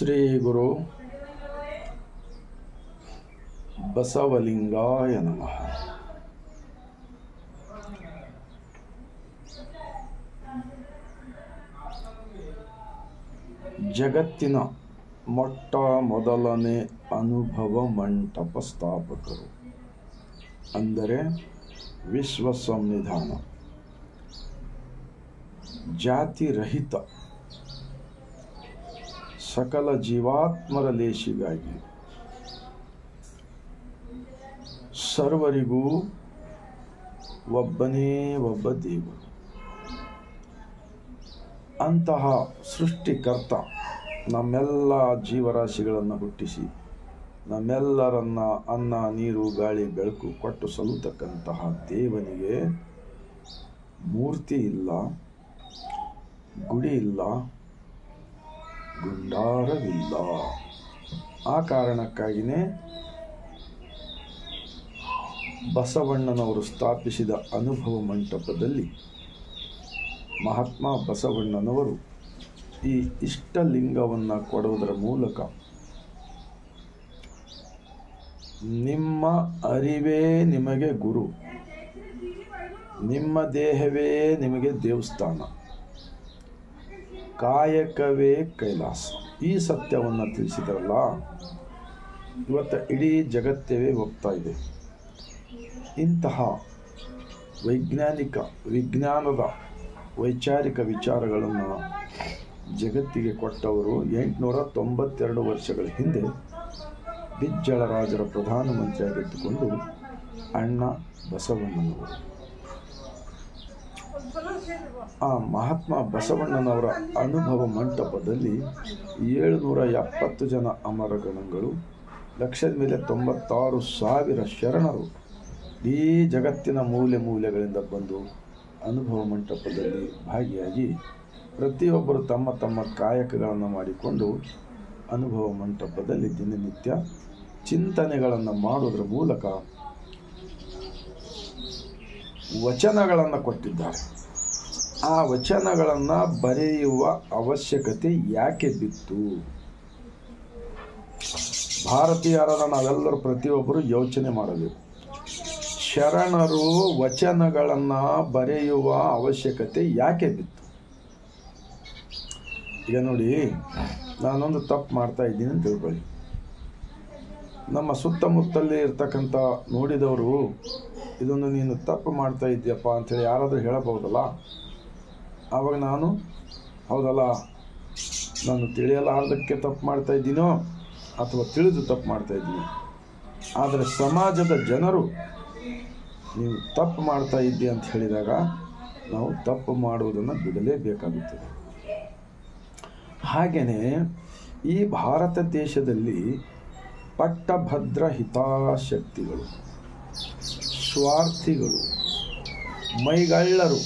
ಶ್ರೀ ಗುರು ಬಸವಲಿಂಗಾಯ ನಮಃ. ಜಗತ್ತಿನ ಮೊಟ್ಟ ಮೊದಲನೇ ಅನುಭವ ಮಂಟಪ ಸ್ಥಾಪಕರು ಅಂದರೆ ವಿಶ್ವ ಸಂವಿಧಾನ ಜಾತಿರಹಿತ ಸಕಲ ಜೀವಾತ್ಮರ ಲೇಷಿಗಾಗಿ ಸರ್ವರಿಗೂ ಒಬ್ಬನೇ ಒಬ್ಬ ದೇವರು. ಅಂತಹ ಸೃಷ್ಟಿಕರ್ತ ನಮ್ಮೆಲ್ಲ ಜೀವರಾಶಿಗಳನ್ನು ಹುಟ್ಟಿಸಿ ನಮ್ಮೆಲ್ಲರನ್ನ ಅನ್ನ ನೀರು ಗಾಳಿ ಬೆಳಕು ಕೊಟ್ಟು ಸಲ್ಲತಕ್ಕಂತಹ ದೇವನಿಗೆ ಮೂರ್ತಿ ಇಲ್ಲ, ಗುಡಿ ಇಲ್ಲ, ಗುಂಡಾರವಿಲ್ಲ. ಆ ಕಾರಣಕ್ಕಾಗಿಯೇ ಬಸವಣ್ಣನವರು ಸ್ಥಾಪಿಸಿದ ಅನುಭವ ಮಂಟಪದಲ್ಲಿ ಮಹಾತ್ಮ ಬಸವಣ್ಣನವರು ಈ ಇಷ್ಟಲಿಂಗವನ್ನು ಕೊಡುವುದರ ಮೂಲಕ ನಿಮ್ಮ ಅರಿವೇ ನಿಮಗೆ ಗುರು, ನಿಮ್ಮ ದೇಹವೇ ನಿಮಗೆ ದೇವಸ್ಥಾನ, ಕಾಯಕವೇ ಕೈಲಾಸ, ಈ ಸತ್ಯವನ್ನು ತಿಳಿಸಿದ್ರಲ್ಲ. ಇವತ್ತು ಇಡೀ ಜಗತ್ತೇ ಹೋಗ್ತಾ ಇದೆ. ಇಂತಹ ವಿಜ್ಞಾನದ ವೈಚಾರಿಕ ವಿಚಾರಗಳನ್ನು ಜಗತ್ತಿಗೆ ಕೊಟ್ಟವರು 892 ವರ್ಷಗಳ ಹಿಂದೆ ಬಿಜ್ಜಳರಾಜರ ಪ್ರಧಾನಮಂತ್ರಿಯಾಗಿದ್ದುಕೊಂಡು ಅಣ್ಣ ಬಸವಣ್ಣನವರು. ಆ ಮಹಾತ್ಮ ಬಸವಣ್ಣನವರ ಅನುಭವ ಮಂಟಪದಲ್ಲಿ 770 ಜನ ಅಮರಗಣಗಳು, ಲಕ್ಷದ ಮೇಲೆ 96,000 ಶರಣರು ಈ ಜಗತ್ತಿನ ಮೂಲೆಗಳಿಂದ ಬಂದು ಅನುಭವ ಮಂಟಪದಲ್ಲಿ ಭಾಗಿಯಾಗಿ ಪ್ರತಿಯೊಬ್ಬರು ತಮ್ಮ ತಮ್ಮ ಕಾಯಕಗಳನ್ನು ಮಾಡಿಕೊಂಡು ಅನುಭವ ಮಂಟಪದಲ್ಲಿ ದಿನನಿತ್ಯ ಚಿಂತನೆಗಳನ್ನು ಮಾಡೋದ್ರ ಮೂಲಕ ವಚನಗಳನ್ನು ಕೊಟ್ಟಿದ್ದಾರೆ. ಆ ವಚನಗಳನ್ನು ಬರೆಯುವ ಅವಶ್ಯಕತೆ ಯಾಕೆ ಬಿತ್ತು? ಭಾರತೀಯರಾದ ನಾವೆಲ್ಲರೂ ಪ್ರತಿಯೊಬ್ಬರು ಯೋಚನೆ ಮಾಡಬೇಕು. ಶರಣರು ವಚನಗಳನ್ನು ಬರೆಯುವ ಅವಶ್ಯಕತೆ ಯಾಕೆ ಬಿತ್ತು? ಈಗ ನೋಡಿ, ನಾನೊಂದು ತಪ್ಪು ಮಾಡ್ತಾ ಇದ್ದೀನಿ ಅಂತ ತಿಳ್ಕೊಳ್ಳಿ. ನಮ್ಮ ಸುತ್ತಮುತ್ತಲೇ ಇರ್ತಕ್ಕಂಥ ನೋಡಿದವರು ಇದನ್ನು ನೀನು ತಪ್ಪು ಮಾಡ್ತಾ ಇದ್ದೀಯಪ್ಪ ಅಂಥೇಳಿ ಯಾರಾದರೂ ಹೇಳಬಹುದಲ್ಲ? ಆವಾಗ ನಾನು ಹೌದಲ್ಲ, ನಾನು ತಿಳಿಯಲಾರ್ದಕ್ಕೆ ತಪ್ಪು ಮಾಡ್ತಾ ಇದ್ದೀನೋ ಅಥವಾ ತಿಳಿದು ತಪ್ಪು ಮಾಡ್ತಾ ಇದ್ದೀನಿ. ಆದರೆ ಸಮಾಜದ ಜನರು ನೀವು ತಪ್ಪು ಮಾಡ್ತಾ ಇದ್ದೀಯ ಅಂತ ಹೇಳಿದಾಗ ನಾವು ತಪ್ಪು ಮಾಡುವುದನ್ನು ಬಿಡಲೇಬೇಕಾಗುತ್ತದೆ. ಹಾಗೆಯೇ ಈ ಭಾರತ ದೇಶದಲ್ಲಿ ಪಟ್ಟಭದ್ರ ಹಿತಾಸಕ್ತಿಗಳು, ಸ್ವಾರ್ಥಿಗಳು, ಮೈಗಳ್ಳರು,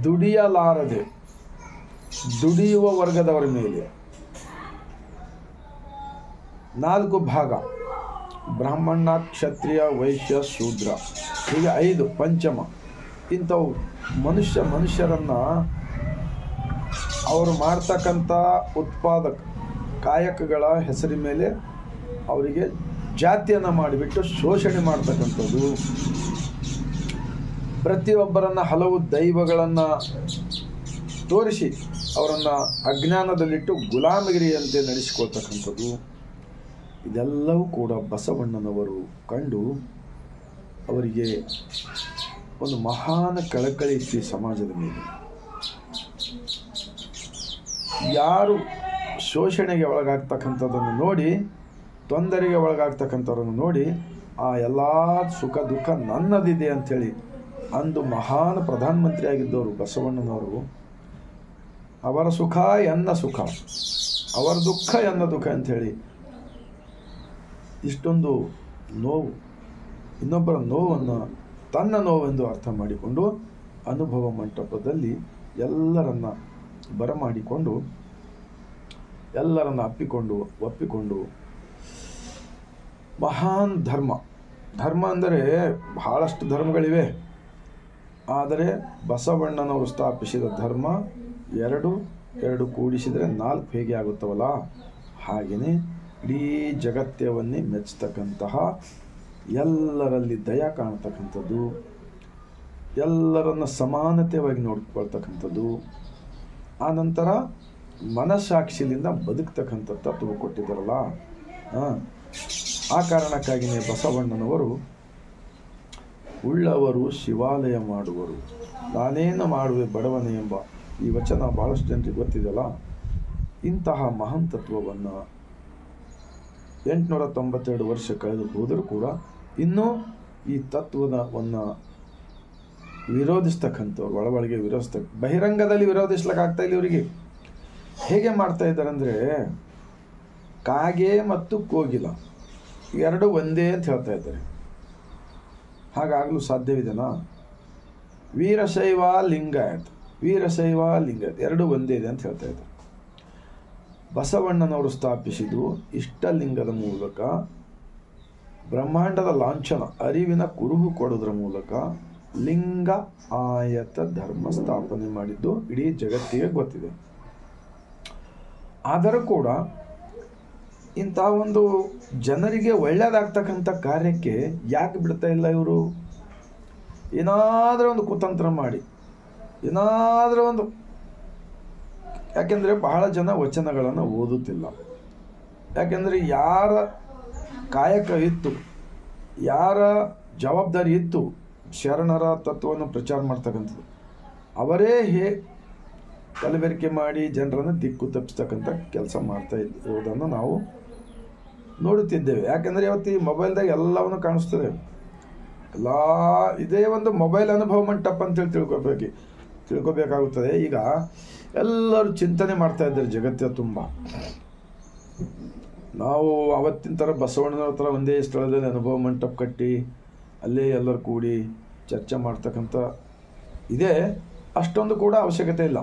ದುಡಿಯಲಾರದೆ ದುಡಿಯುವ ವರ್ಗದವರ ಮೇಲೆ 4 ಭಾಗ ಬ್ರಾಹ್ಮಣ, ಕ್ಷತ್ರಿಯ, ವೈಶ್ಯ, ಶೂದ್ರ, ಹೀಗೆ 5 ಪಂಚಮ ಇಂಥವು ಮನುಷ್ಯರನ್ನು ಅವರು ಮಾಡ್ತಕ್ಕಂಥ ಉತ್ಪಾದಕ ಕಾಯಕಗಳ ಹೆಸರಿ ಮೇಲೆ ಅವರಿಗೆ ಜಾತಿಯನ್ನು ಮಾಡಿಬಿಟ್ಟು ಶೋಷಣೆ ಮಾಡ್ತಕ್ಕಂಥದ್ದು, ಪ್ರತಿಯೊಬ್ಬರನ್ನು ಹಲವು ದೈವಗಳನ್ನು ತೋರಿಸಿ ಅವರನ್ನು ಅಜ್ಞಾನದಲ್ಲಿಟ್ಟು ಗುಲಾಮಗಿರಿಯಂತೆ ನಡೆಸಿಕೊಳ್ತಕ್ಕಂಥದ್ದು, ಇದೆಲ್ಲವೂ ಕೂಡ ಬಸವಣ್ಣನವರು ಕಂಡು ಅವರಿಗೆ ಒಂದು ಮಹಾನ್ ಕಳಕಳಿ ಇತ್ತು ಸಮಾಜದ ಮೇಲೆ. ಯಾರು ಶೋಷಣೆಗೆ ಒಳಗಾಗ್ತಕ್ಕಂಥದ್ದನ್ನು ನೋಡಿ, ತೊಂದರೆಗೆ ಒಳಗಾಗ್ತಕ್ಕಂಥವ್ರನ್ನು ನೋಡಿ, ಆ ಎಲ್ಲ ಸುಖ ದುಃಖ ನನ್ನದಿದೆ ಅಂಥೇಳಿ ಅಂದು ಮಹಾನ್ ಪ್ರಧಾನಮಂತ್ರಿ ಆಗಿದ್ದವರು ಬಸವಣ್ಣನವರು, ಅವರ ಸುಖ ಎನ್ನ ಸುಖ, ಅವರ ದುಃಖ ಎನ್ನ ದುಃಖ ಅಂಥೇಳಿ ಇಷ್ಟೊಂದು ನೋವು, ಇನ್ನೊಬ್ಬರ ನೋವನ್ನು ತನ್ನ ನೋವೆಂದು ಅರ್ಥ ಮಾಡಿಕೊಂಡು ಅನುಭವ ಮಂಟಪದಲ್ಲಿ ಎಲ್ಲರನ್ನ ಬರಮಾಡಿಕೊಂಡು ಎಲ್ಲರನ್ನು ಒಪ್ಪಿಕೊಂಡು ಮಹಾನ್ ಧರ್ಮ ಅಂದರೆ ಬಹಳಷ್ಟು ಧರ್ಮಗಳಿವೆ. ಆದರೆ ಬಸವಣ್ಣನವರು ಸ್ಥಾಪಿಸಿದ ಧರ್ಮ 2 2 ಕೂಡಿಸಿದರೆ 4 ಹೇಗೆ ಆಗುತ್ತವಲ್ಲ, ಹಾಗೆಯೇ ಇಡೀ ಜಗತ್ತವನ್ನೇ ಮೆಚ್ಚತಕ್ಕಂತಹ, ಎಲ್ಲರಲ್ಲಿ ದಯ ಕಾಣ್ತಕ್ಕಂಥದ್ದು, ಎಲ್ಲರನ್ನ ಸಮಾನತೆಯಾಗಿ ನೋಡ್ಕೊಳ್ತಕ್ಕಂಥದ್ದು, ಆನಂತರ ಮನಸ್ಸಾಕ್ಷಿಯಿಂದ ಬದುಕ್ತಕ್ಕಂಥ ತತ್ವ ಕೊಟ್ಟಿದ್ದಾರಲ್ಲ. ಆ ಕಾರಣಕ್ಕಾಗಿಯೇ ಬಸವಣ್ಣನವರು ಉಳ್ಳವರು ಶಿವಾಲಯ ಮಾಡುವರು, ನಾನೇನು ಮಾಡುವೆ ಬಡವನೇ ಎಂಬ ಈ ವಚನ ಭಾಳಷ್ಟು ಜನರಿಗೆ ಗೊತ್ತಿದೆಯಲ್ಲ. ಇಂತಹ ಮಹಾನ್ ತತ್ವವನ್ನು 892 ವರ್ಷ ಕಳೆದು ಹೋದರೂ ಕೂಡ ಇನ್ನೂ ಈ ತತ್ವವನ್ನು ವಿರೋಧಿಸ್ತಕ್ಕಂಥವ್ರು ಒಳಗೆ ಬಹಿರಂಗದಲ್ಲಿ ವಿರೋಧಿಸ್ಲಿಕ್ಕಾಗ್ತಾ ಇಲ್ಲ ಇವರಿಗೆ. ಹೇಗೆ ಮಾಡ್ತಾ ಇದ್ದಾರೆ ಅಂದರೆ, ಕಾಗೆ ಮತ್ತು ಕೋಗಿಲ ಎರಡು ಒಂದೇ ಅಂತ ಹೇಳ್ತಾ ಇದ್ದಾರೆ. ಹಾಗಾಗಲು ಸಾಧ್ಯವಿದೆನಾ? ವೀರಶೈವ ಲಿಂಗಾಯತ್, ವೀರಶೈವ ಲಿಂಗಾಯತ್ ಎರಡು ಒಂದೇ ಇದೆ ಅಂತ ಹೇಳ್ತಾ ಇದ್ದಾರೆ. ಬಸವಣ್ಣನವರು ಸ್ಥಾಪಿಸಿದ್ದು ಇಷ್ಟಲಿಂಗದ ಮೂಲಕ, ಬ್ರಹ್ಮಾಂಡದ ಲಾಂಛನ ಅರಿವಿನ ಕುರುಹು ಕೊಡೋದ್ರ ಮೂಲಕ ಲಿಂಗ ಆಯತ ಧರ್ಮ ಸ್ಥಾಪನೆ ಮಾಡಿದ್ದು ಇಡೀ ಜಗತ್ತಿಗೆ ಗೊತ್ತಿದೆ. ಆದರೂ ಕೂಡ ಇಂಥ ಒಂದು ಜನರಿಗೆ ಒಳ್ಳೆಯದಾಗ್ತಕ್ಕಂಥ ಕಾರ್ಯಕ್ಕೆ ಯಾಕೆ ಬಿಡ್ತಾ ಇಲ್ಲ ಇವರು? ಏನಾದರೂ ಒಂದು ಕುತಂತ್ರ ಮಾಡಿ, ಏನಾದರೂ ಒಂದು, ಯಾಕೆಂದರೆ ಬಹಳ ಜನ ವಚನಗಳನ್ನು ಓದುತ್ತಿಲ್ಲ. ಯಾಕೆಂದರೆ ಯಾರ ಕಾಯಕ ಇತ್ತು, ಯಾರ ಜವಾಬ್ದಾರಿ ಇತ್ತು ಶರಣರ ತತ್ವವನ್ನು ಪ್ರಚಾರ ಮಾಡ್ತಕ್ಕಂಥದ್ದು, ಅವರೇ ಕಲಬೆರಕೆ ಮಾಡಿ ಜನರನ್ನು ದಿಕ್ಕು ತಪ್ಪಿಸ್ತಕ್ಕಂಥ ಕೆಲಸ ಮಾಡ್ತಾ ಇರೋದನ್ನು ನಾವು ನೋಡುತ್ತಿದ್ದೇವೆ. ಯಾಕೆಂದರೆ ಇವತ್ತು ಈ ಮೊಬೈಲ್ದಾಗ ಎಲ್ಲವನ್ನು ಕಾಣಿಸ್ತದೆ. ಎಲ್ಲ ಇದೇ ಒಂದು ಮೊಬೈಲ್ ಅನುಭವ ಮಂಟಪ ಅಂತೇಳಿ ತಿಳ್ಕೊಬೇಕಾಗುತ್ತದೆ. ಈಗ ಎಲ್ಲರೂ ಚಿಂತನೆ ಮಾಡ್ತಾ ಇದ್ದಾರೆ ಜಗತ್ತಿನ ತುಂಬ. ನಾವು ಅವತ್ತಿನ ಥರ ಬಸವಣ್ಣನವ್ರ ಥರ ಒಂದೇ ಸ್ಥಳದಲ್ಲಿ ಅನುಭವ ಮಂಟಪ ಕಟ್ಟಿ ಅಲ್ಲೇ ಎಲ್ಲರೂ ಕೂಡಿ ಚರ್ಚೆ ಮಾಡ್ತಕ್ಕಂಥ ಇದೇ ಅಷ್ಟೊಂದು ಕೂಡ ಅವಶ್ಯಕತೆ ಇಲ್ಲ.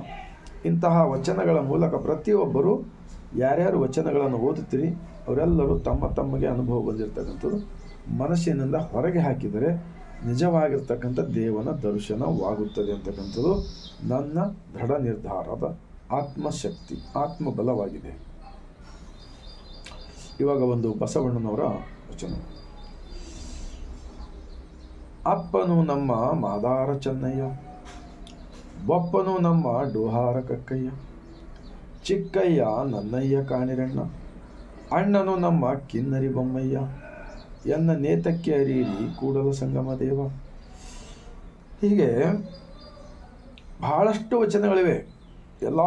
ಇಂತಹ ವಚನಗಳ ಮೂಲಕ ಪ್ರತಿಯೊಬ್ಬರು ಯಾರ್ಯಾರು ವಚನಗಳನ್ನು ಓದುತ್ತೀರಿ ಅವರೆಲ್ಲರೂ ತಮಗೆ ಅನುಭವ ಬಂದಿರತಕ್ಕಂಥದ್ದು ಮನಸ್ಸಿನಿಂದ ಹೊರಗೆ ಹಾಕಿದರೆ ನಿಜವಾಗಿರ್ತಕ್ಕಂಥ ದೇವನ ದರ್ಶನವಾಗುತ್ತದೆ ಅಂತಕ್ಕಂಥದ್ದು ನನ್ನ ದೃಢ ನಿರ್ಧಾರದ ಆತ್ಮಶಕ್ತಿ, ಆತ್ಮಬಲವಾಗಿದೆ. ಇವಾಗ ಒಂದು ಬಸವಣ್ಣನವರ ವಚನ. ಅಪ್ಪನು ನಮ್ಮ ಮಾದಾರ ಚೆನ್ನಯ್ಯ, ಬೊಪ್ಪನು ನಮ್ಮ ಡೋಹಾರ ಕಕ್ಕಯ್ಯ, ಚಿಕ್ಕಯ್ಯ ನನ್ನಯ್ಯ ಕಾಣಿರಣ್ಣ, ಅಣ್ಣನು ನಮ್ಮ ಕಿನ್ನರಿ ಬೊಮ್ಮಯ್ಯ, ಎನ್ನ ನೇತಕ್ಕೆ ಅರೀರಿ ಕೂಡಲ ಸಂಗಮ ದೇವ. ಹೀಗೆ ಬಹಳಷ್ಟು ವಚನಗಳಿವೆ. ಎಲ್ಲ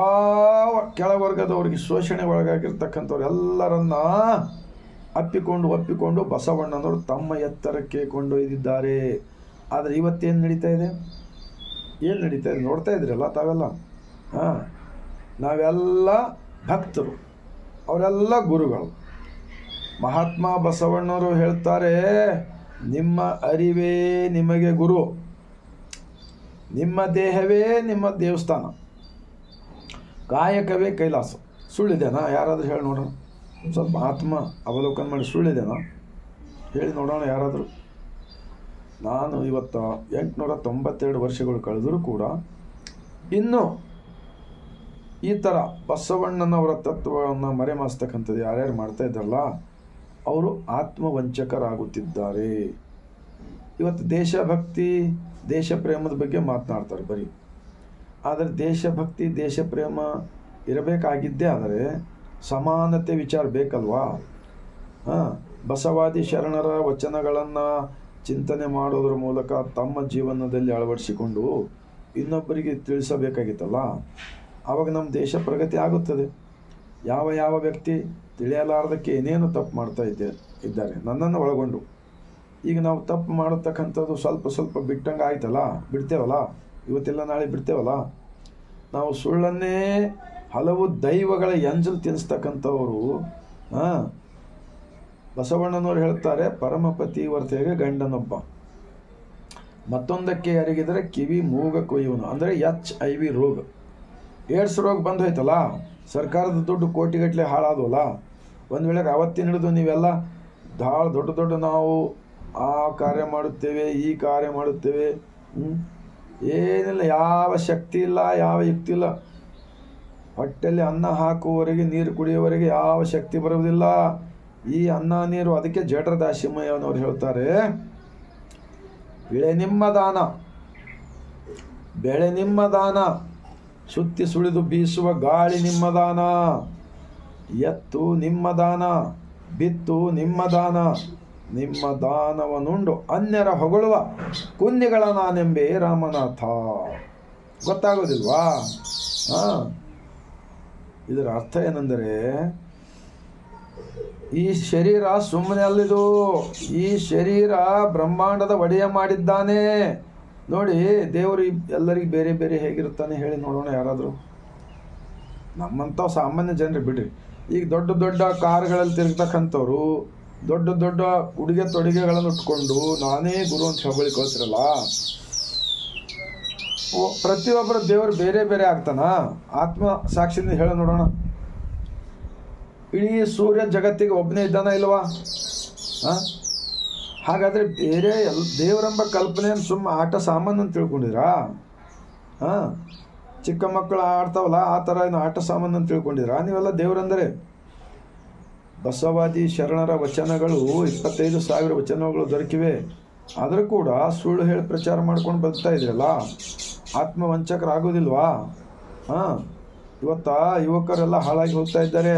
ಕೆಳವರ್ಗದವರಿಗೆ ಶೋಷಣೆ ಒಳಗಾಗಿರ್ತಕ್ಕಂಥವ್ರು ಎಲ್ಲರನ್ನ ಒಪ್ಪಿಕೊಂಡು ಬಸವಣ್ಣನವರು ತಮ್ಮ ಎತ್ತರಕ್ಕೆ ಕೊಂಡೊಯ್ದಿದ್ದಾರೆ. ಆದರೆ ಇವತ್ತೇನು ನಡೀತಾ ಇದೆ? ನೋಡ್ತಾ ಇದ್ರಲ್ಲ ತಾವೆಲ್ಲ. ನಾವೆಲ್ಲ ಭಕ್ತರು, ಅವರೆಲ್ಲ ಗುರುಗಳು. ಮಹಾತ್ಮ ಬಸವಣ್ಣವರು ಹೇಳ್ತಾರೆ, ನಿಮ್ಮ ಅರಿವೇ ನಿಮಗೆ ಗುರು, ನಿಮ್ಮ ದೇಹವೇ ನಿಮ್ಮ ದೇವಸ್ಥಾನ, ಕಾಯಕವೇ ಕೈಲಾಸ. ಸುಳ್ಳಿದೆನಾ? ಯಾರಾದರೂ ಹೇಳಿ ನೋಡೋಣ. ಸ್ವಲ್ಪ ಆತ್ಮ ಅವಲೋಕನ ಮಾಡಿ ಸುಳ್ಳಿದೆನಾ ಹೇಳಿ ನೋಡೋಣ ಯಾರಾದರೂ. ನಾನು ಇವತ್ತು 892 ವರ್ಷಗಳು ಕಳೆದರೂ ಕೂಡ ಇನ್ನೂ ಈ ಥರ ಬಸವಣ್ಣನವರ ತತ್ವವನ್ನು ಮರೆಮಾಸ್ತಕ್ಕಂಥದ್ದು ಯಾರ್ಯಾರು ಮಾಡ್ತಾ ಇದ್ದಾರಲ್ಲ ಅವರು ಆತ್ಮವಂಚಕರಾಗುತ್ತಿದ್ದಾರೆ. ಇವತ್ತು ದೇಶಭಕ್ತಿ, ದೇಶ ಪ್ರೇಮದ ಬಗ್ಗೆ ಮಾತನಾಡ್ತಾರೆ ಬರೀ. ಆದರೆ ದೇಶಭಕ್ತಿ, ದೇಶ ಪ್ರೇಮ ಇರಬೇಕಾಗಿದ್ದೇ ಆದರೆ ಸಮಾನತೆ ವಿಚಾರ ಬೇಕಲ್ವಾ? ಬಸವಾದಿ ಶರಣರ ವಚನಗಳನ್ನು ಚಿಂತನೆ ಮಾಡೋದ್ರ ಮೂಲಕ ತಮ್ಮ ಜೀವನದಲ್ಲಿ ಅಳವಡಿಸಿಕೊಂಡು ಇನ್ನೊಬ್ಬರಿಗೆ ತಿಳಿಸಬೇಕಾಗಿತ್ತಲ್ಲ. ಆವಾಗ ನಮ್ಮ ದೇಶ ಪ್ರಗತಿ ಆಗುತ್ತದೆ. ಯಾವ ವ್ಯಕ್ತಿ ತಿಳಿಯಲಾರ್ದಕ್ಕೆ ಏನೇನು ತಪ್ಪು ಮಾಡ್ತಾ ಇದ್ದಾರೆ ನನ್ನನ್ನು ಒಳಗೊಂಡು. ಈಗ ನಾವು ತಪ್ಪು ಮಾಡತಕ್ಕಂಥದ್ದು ಸ್ವಲ್ಪ ಬಿಟ್ಟಂಗೆ ಆಯ್ತಲ್ಲ, ಬಿಡ್ತೇವಲ್ಲ, ಇವತ್ತೆಲ್ಲ ನಾಳೆ ಬಿಡ್ತೇವಲ್ಲ. ನಾವು ಸುಳ್ಳನ್ನೇ ಹಲವು ದೈವಗಳ ಎಂಜಲು ತಿನ್ನಿಸ್ತಕ್ಕಂಥವರು. ಬಸವಣ್ಣನವರು ಹೇಳ್ತಾರೆ, ಪರಮಪತಿ ವರ್ತೆಗೆ ಗಂಡನೊಬ್ಬ, ಮತ್ತೊಂದಕ್ಕೆ ಅರಿಗಿದರೆ ಕಿವಿ ಮೂಗ ಕೊಯ್ಯುವನು. ಅಂದರೆ HIV ರೋಗ, ಏಡ್ಸ್ ರೋಗ ಬಂದು ಹೋಯ್ತಲ್ಲ, ಸರ್ಕಾರದ ದುಡ್ಡು ಕೋಟಿಗಟ್ಟಲೆ ಹಾಳಾದವಲ್ಲ. ಒಂದು ವೇಳೆಗೆ ಅವತ್ತಿನ ಹಿಡಿದು ನೀವೆಲ್ಲ ದೊಡ್ಡ ನಾವು ಆ ಕಾರ್ಯ ಮಾಡುತ್ತೇವೆ, ಈ ಕಾರ್ಯ ಮಾಡುತ್ತೇವೆ, ಏನಿಲ್ಲ, ಯಾವ ಶಕ್ತಿ ಇಲ್ಲ, ಯಾವ ಯುಕ್ತಿ ಇಲ್ಲ. ಹೊಟ್ಟೆಯಲ್ಲಿ ಅನ್ನ ಹಾಕುವವರೆಗೆ ನೀರು ಕುಡಿಯುವವರೆಗೆ ಯಾವ ಶಕ್ತಿ ಬರುವುದಿಲ್ಲ. ಈ ಅನ್ನ ನೀರು, ಅದಕ್ಕೆ ಜಠರದಾಶಿಮಯ್ಯನವರು ಹೇಳ್ತಾರೆ, ಬೆಳೆ ನಿಮ್ಮ ದಾನ, ಬೆಳೆ ನಿಮ್ಮ ದಾನ, ಸುತ್ತಿ ಸುಳಿದು ಬೀಸುವ ಗಾಳಿ ನಿಮ್ಮ ದಾನ, ಎತ್ತು ನಿಮ್ಮ ದಾನ, ಬಿತ್ತು ನಿಮ್ಮ ದಾನ, ನಿಮ್ಮ ದಾನವನುಂಡು ಅನ್ಯರ ಹೊಗಳುವ ಕುನ್ನಿಗಳ ನಾನೆಂಬೆ ರಾಮನಾಥ. ಗೊತ್ತಾಗೋದಿಲ್ವಾ? ಇದರ ಅರ್ಥ ಏನೆಂದರೆ, ಈ ಶರೀರ ಸುಮ್ಮನೆ ಅಲ್ಲಿದು. ಈ ಶರೀರ ಬ್ರಹ್ಮಾಂಡದ ಒಡೆಯ ಮಾಡಿದ್ದಾನೆ. ನೋಡಿ, ದೇವರು ಎಲ್ಲರಿಗೂ ಬೇರೆ ಬೇರೆ ಹೇಗಿರುತ್ತಾನೆ ಹೇಳಿ ನೋಡೋಣ ಯಾರಾದರೂ. ನಮ್ಮಂಥ ಸಾಮಾನ್ಯ ಜನರು ಬಿಡ್ರಿ. ಈಗ ದೊಡ್ಡ ದೊಡ್ಡ ಕಾರುಗಳಲ್ಲಿ ತಿರುಗ್ತಕ್ಕಂಥವ್ರು, ದೊಡ್ಡ ದೊಡ್ಡ ಉಡುಗೆ ತೊಡುಗೆಗಳನ್ನು ಉಟ್ಕೊಂಡು ನಾನೇ ಗುರು ಅಂತ ಹೇಳಿ ಕಳ್ತಿರಲ್ಲ, ಪ್ರತಿಯೊಬ್ಬರ ದೇವರು ಬೇರೆ ಬೇರೆ ಆಗ್ತಾನ? ಆತ್ಮ ಸಾಕ್ಷಿಯಿಂದ ಹೇಳ ನೋಡೋಣ. ಇಡೀ ಸೂರ್ಯ ಜಗತ್ತಿಗೆ ಒಬ್ಬನೇ ಇದ್ದಾನ ಇಲ್ವಾ? ಹಾಗಾದರೆ ಬೇರೆ ದೇವರೆಂಬ ಕಲ್ಪನೆಯನ್ನು ಸುಮ್ಮ ಆಟ ಸಾಮಾನು ಅಂತ ತಿಳ್ಕೊಂಡಿದ್ರಾ? ಚಿಕ್ಕ ಮಕ್ಕಳು ಆಡ್ತಾವಲ್ಲ ಆ ಥರ ಏನು ಆಟ ಸಾಮಾನು ಅಂತ ತಿಳ್ಕೊಂಡಿದ್ರಾ ನೀವೆಲ್ಲ? ದೇವರಂದರೆ ಬಸವಾದಿ ಶರಣರ ವಚನಗಳು 25,000 ವಚನಗಳು ದೊರಕಿವೆ. ಆದರೂ ಕೂಡ ಸುಳ್ಳು ಹೇಳಿ ಪ್ರಚಾರ ಮಾಡ್ಕೊಂಡು ಬರ್ತಾ ಇದ್ರಲ್ಲ, ಆತ್ಮವಂಚಕರಾಗೋದಿಲ್ವಾ? ಇವತ್ತ ಯುವಕರೆಲ್ಲ ಹಾಳಾಗಿ ಹೋಗ್ತಾ ಇದ್ದಾರೆ.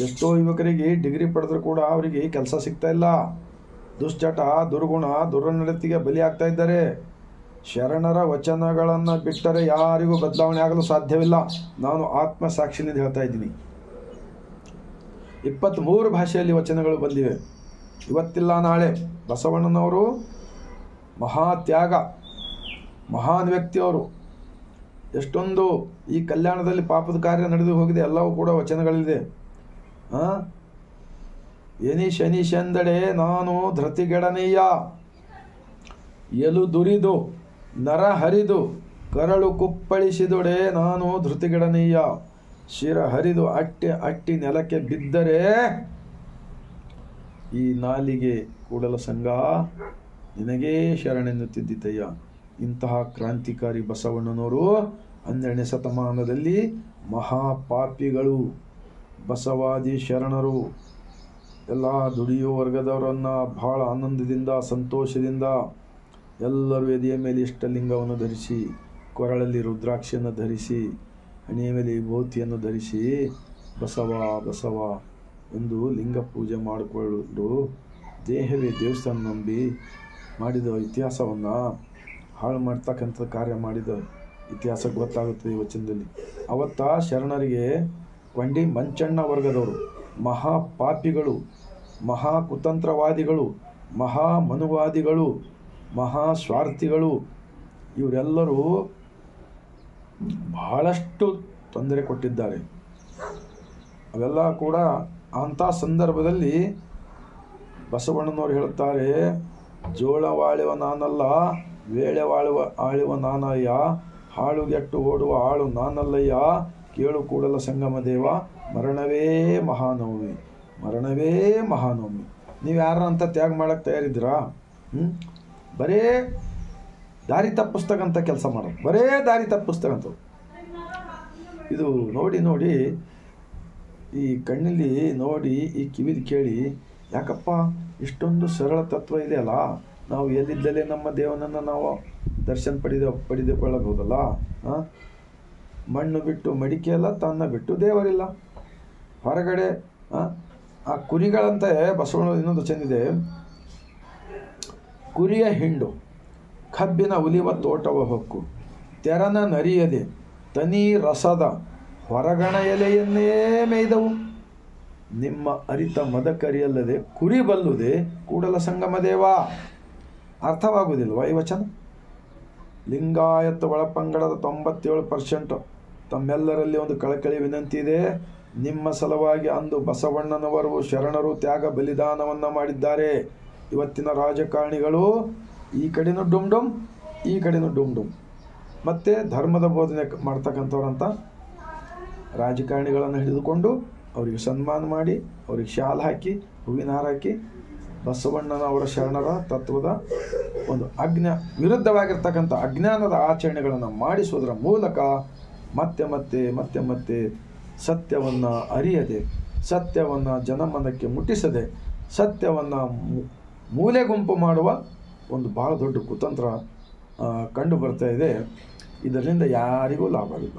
ಎಷ್ಟೋ ಯುವಕರಿಗೆ ಡಿಗ್ರಿ ಪಡೆದರೂ ಕೂಡ ಅವರಿಗೆ ಕೆಲಸ ಸಿಗ್ತಾ ಇಲ್ಲ. ದುಶ್ಚಟ, ದುರ್ಗುಣ, ದುರ್ನಡತೆಗೆ ಬಲಿ ಆಗ್ತಾ ಇದ್ದಾರೆ. ಶರಣರ ವಚನಗಳನ್ನು ಬಿಟ್ಟರೆ ಯಾರಿಗೂ ಬದಲಾವಣೆ ಆಗಲು ಸಾಧ್ಯವಿಲ್ಲ. ನಾನು ಆತ್ಮ ಸಾಕ್ಷಿನಿಂದ ಹೇಳ್ತಾ ಇದ್ದೀನಿ. 23 ಭಾಷೆಯಲ್ಲಿ ವಚನಗಳು ಬಂದಿವೆ. ಇವತ್ತಿಲ್ಲ ನಾಳೆ. ಬಸವಣ್ಣನವರು ಮಹಾತ್ಯಾಗ, ಮಹಾನ್ ವ್ಯಕ್ತಿಯವರು. ಎಷ್ಟೊಂದು ಈ ಕಲ್ಯಾಣದಲ್ಲಿ ಪಾಪದ ಕಾರ್ಯ ನಡೆದು ಹೋಗಿದೆ, ಎಲ್ಲವೂ ಕೂಡ ವಚನಗಳಿದೆ. ಎನಿಶೆಂದಡೆ ನಾನು ಧೃತಿಗೆಡನೆಯ, ಎಲು ದುರಿದು ನರ ಹರಿದು ಕರಳು ಕುಪ್ಪಳಿಸಿದೊಡೆ ನಾನು ಧೃತಿಗೆಡನೆಯ, ಶಿರ ಹರಿದು ಅಟ್ಟಿ ನೆಲಕ್ಕೆ ಬಿದ್ದರೆ ಈ ನಾಲಿಗೆ ಕೂಡಲ ಸಂಘ ನಿನಗೇ ಶರಣೆನ್ನುತ್ತಿದ್ದೀತಯ್ಯ. ಇಂತಹ ಕ್ರಾಂತಿಕಾರಿ ಬಸವಣ್ಣನವರು 12ನೇ ಶತಮಾನದಲ್ಲಿ ಮಹಾಪಾಪಿಗಳು. ಬಸವಾದಿ ಶರಣರು ಎಲ್ಲ ದುಡಿಯುವ ವರ್ಗದವರನ್ನು ಬಹಳ ಆನಂದದಿಂದ, ಸಂತೋಷದಿಂದ ಎಲ್ಲರೂ ಎದೆಯ ಮೇಲೆ ಇಷ್ಟಲಿಂಗವನ್ನು ಧರಿಸಿ, ಕೊರಳಲ್ಲಿ ರುದ್ರಾಕ್ಷಿಯನ್ನು ಧರಿಸಿ, ಹಣೆಯ ಮೇಲೆ ವಿಭೂತಿಯನ್ನು ಧರಿಸಿ ಬಸವ ಬಸವ ಎಂದು ಲಿಂಗ ಪೂಜೆ ಮಾಡಿಕೊಂಡು ದೇಹವೇ ದೇವಸ್ಥಾನ ನಂಬಿ ಮಾಡಿದ ಇತಿಹಾಸವನ್ನು ಹಾಳು ಮಾಡ್ತಕ್ಕಂಥ ಕಾರ್ಯ ಮಾಡಿದ ಇತಿಹಾಸ ಗೊತ್ತಾಗುತ್ತದೆ ಈ ವಚನದಲ್ಲಿ. ಅವತ್ತ ಶರಣರಿಗೆ ಕೊಂಡಿ ಮಂಚಣ್ಣ ವರ್ಗದವರು ಮಹಾಪಾಪಿಗಳು, ಮಹಾ ಕುತಂತ್ರವಾದಿಗಳು, ಮಹಾ ಮನುವಾದಿಗಳು, ಮಹಾ ಸ್ವಾರ್ಥಿಗಳು, ಇವರೆಲ್ಲರೂ ಬಹಳಷ್ಟು ತೊಂದರೆ ಕೊಟ್ಟಿದ್ದಾರೆ. ಅವೆಲ್ಲ ಕೂಡ ಅಂಥ ಸಂದರ್ಭದಲ್ಲಿ ಬಸವಣ್ಣನವರು ಹೇಳುತ್ತಾರೆ, ಜೋಳವಾಳುವ ನಾನಲ್ಲ, ವೇಳೆ ಆಳುವ ನಾನಯ್ಯ, ಹಾಳುಗೆಟ್ಟು ಓಡುವ ಆಳು ನಾನಲ್ಲಯ್ಯ, ಕೇಳು ಕೂಡಲ ಸಂಗಮ ದೇವ, ಮರಣವೇ ಮಹಾನವಮಿ, ಮರಣವೇ ಮಹಾನವಮಿ. ನೀವು ಯಾರಂತ ತ್ಯಾಗ ಮಾಡಕ್ಕೆ ತಯಾರಿದ್ದೀರಾ? ಬರೇ ದಾರಿ ತಪ್ಪಿಸ್ತಕ್ಕಂಥ ಕೆಲಸ ಮಾಡೋದು, ಬರೇ ದಾರಿ ತಪ್ಪಿಸ್ತಕ್ಕಂಥದ್ದು. ಇದು ನೋಡಿ ನೋಡಿ ಈ ಕಣ್ಣಲ್ಲಿ ನೋಡಿ, ಈ ಕಿವಿದು ಕೇಳಿ, ಯಾಕಪ್ಪ ಇಷ್ಟೊಂದು ಸರಳ ತತ್ವ ಇದೆಯಲ್ಲ, ನಾವು ಎಲ್ಲಿದ್ದಲೇ ನಮ್ಮ ದೇವನನ್ನು ನಾವು ದರ್ಶನ ಪಡೆದುಕೊಳ್ಳಬಹುದಲ್ಲ. ಮಣ್ಣು ಬಿಟ್ಟು ಮಡಿಕೆ ಅಲ್ಲ, ತನ್ನ ಬಿಟ್ಟು ದೇವರಿಲ್ಲ. ಹೊರಗಡೆ ಆ ಕುರಿಗಳಂತೆ ಬಸವಣ್ಣ ಇನ್ನೊಂದು ಚೆಂದಿದೆ, ಕುರಿಯ ಹಿಂಡು ಕಬ್ಬಿನ ಉಲಿವ ತೋಟವ ಹೊಕ್ಕು, ತೆರನ ನರಿಯದೆ ತನಿ ರಸದ ಹೊರಗಣ ಎಲೆಯನ್ನೇ ಮೇಯ್ದವು, ನಿಮ್ಮ ಅರಿತ ಮದಕರಿಯಲ್ಲದೆ ಕುರಿ ಬಲ್ಲುದೆ ಕೂಡಲ ಸಂಗಮ ದೇವ. ಅರ್ಥವಾಗುವುದಿಲ್ವಾ ಈ ವಚನ? ಲಿಂಗಾಯತ ಒಳಪಂಗಡದ 97% ತಮ್ಮೆಲ್ಲರಲ್ಲಿ ಒಂದು ಕಳಕಳಿ ವಿನಂತಿ ಇದೆ. ನಿಮ್ಮ ಸಲುವಾಗಿ ಅಂದು ಬಸವಣ್ಣನವರು ಶರಣರು ತ್ಯಾಗ ಬಲಿದಾನವನ್ನು ಮಾಡಿದ್ದಾರೆ. ಇವತ್ತಿನ ರಾಜಕಾರಣಿಗಳು ಈ ಕಡೆನೂ ಡುಮ್ ಡುಮ್, ಈ ಕಡೆನೂ ಡುಮ್ ಡುಮ್, ಮತ್ತು ಧರ್ಮದ ಬೋಧನೆ ಮಾಡ್ತಕ್ಕಂಥವ್ರಂಥ ರಾಜಕಾರಣಿಗಳನ್ನು ಹಿಡಿದುಕೊಂಡು ಅವರಿಗೆ ಸನ್ಮಾನ ಮಾಡಿ, ಅವ್ರಿಗೆ ಶಾಲ್ ಹಾಕಿ, ಹೂವಿನ ಹಾರ ಹಾಕಿ, ಬಸವಣ್ಣನವರ ಶರಣರ ತತ್ವದ ಒಂದು ವಿರುದ್ಧವಾಗಿರ್ತಕ್ಕಂಥ ಅಜ್ಞಾನದ ಆಚರಣೆಗಳನ್ನು ಮಾಡಿಸುವುದರ ಮೂಲಕ ಮತ್ತೆ ಮತ್ತೆ ಮತ್ತೆ ಮತ್ತೆ ಸತ್ಯವನ್ನು ಅರಿಯದೆ, ಸತ್ಯವನ್ನು ಜನಮನಕ್ಕೆ ಮುಟ್ಟಿಸದೆ, ಸತ್ಯವನ್ನು ಮೂಲೆ ಗುಂಪು ಮಾಡುವ ಒಂದು ಭಾಳ ದೊಡ್ಡ ಕುತಂತ್ರ ಕಂಡು ಬರ್ತಾ ಇದೆ. ಇದರಿಂದ ಯಾರಿಗೂ ಲಾಭವಿಲ್ಲ.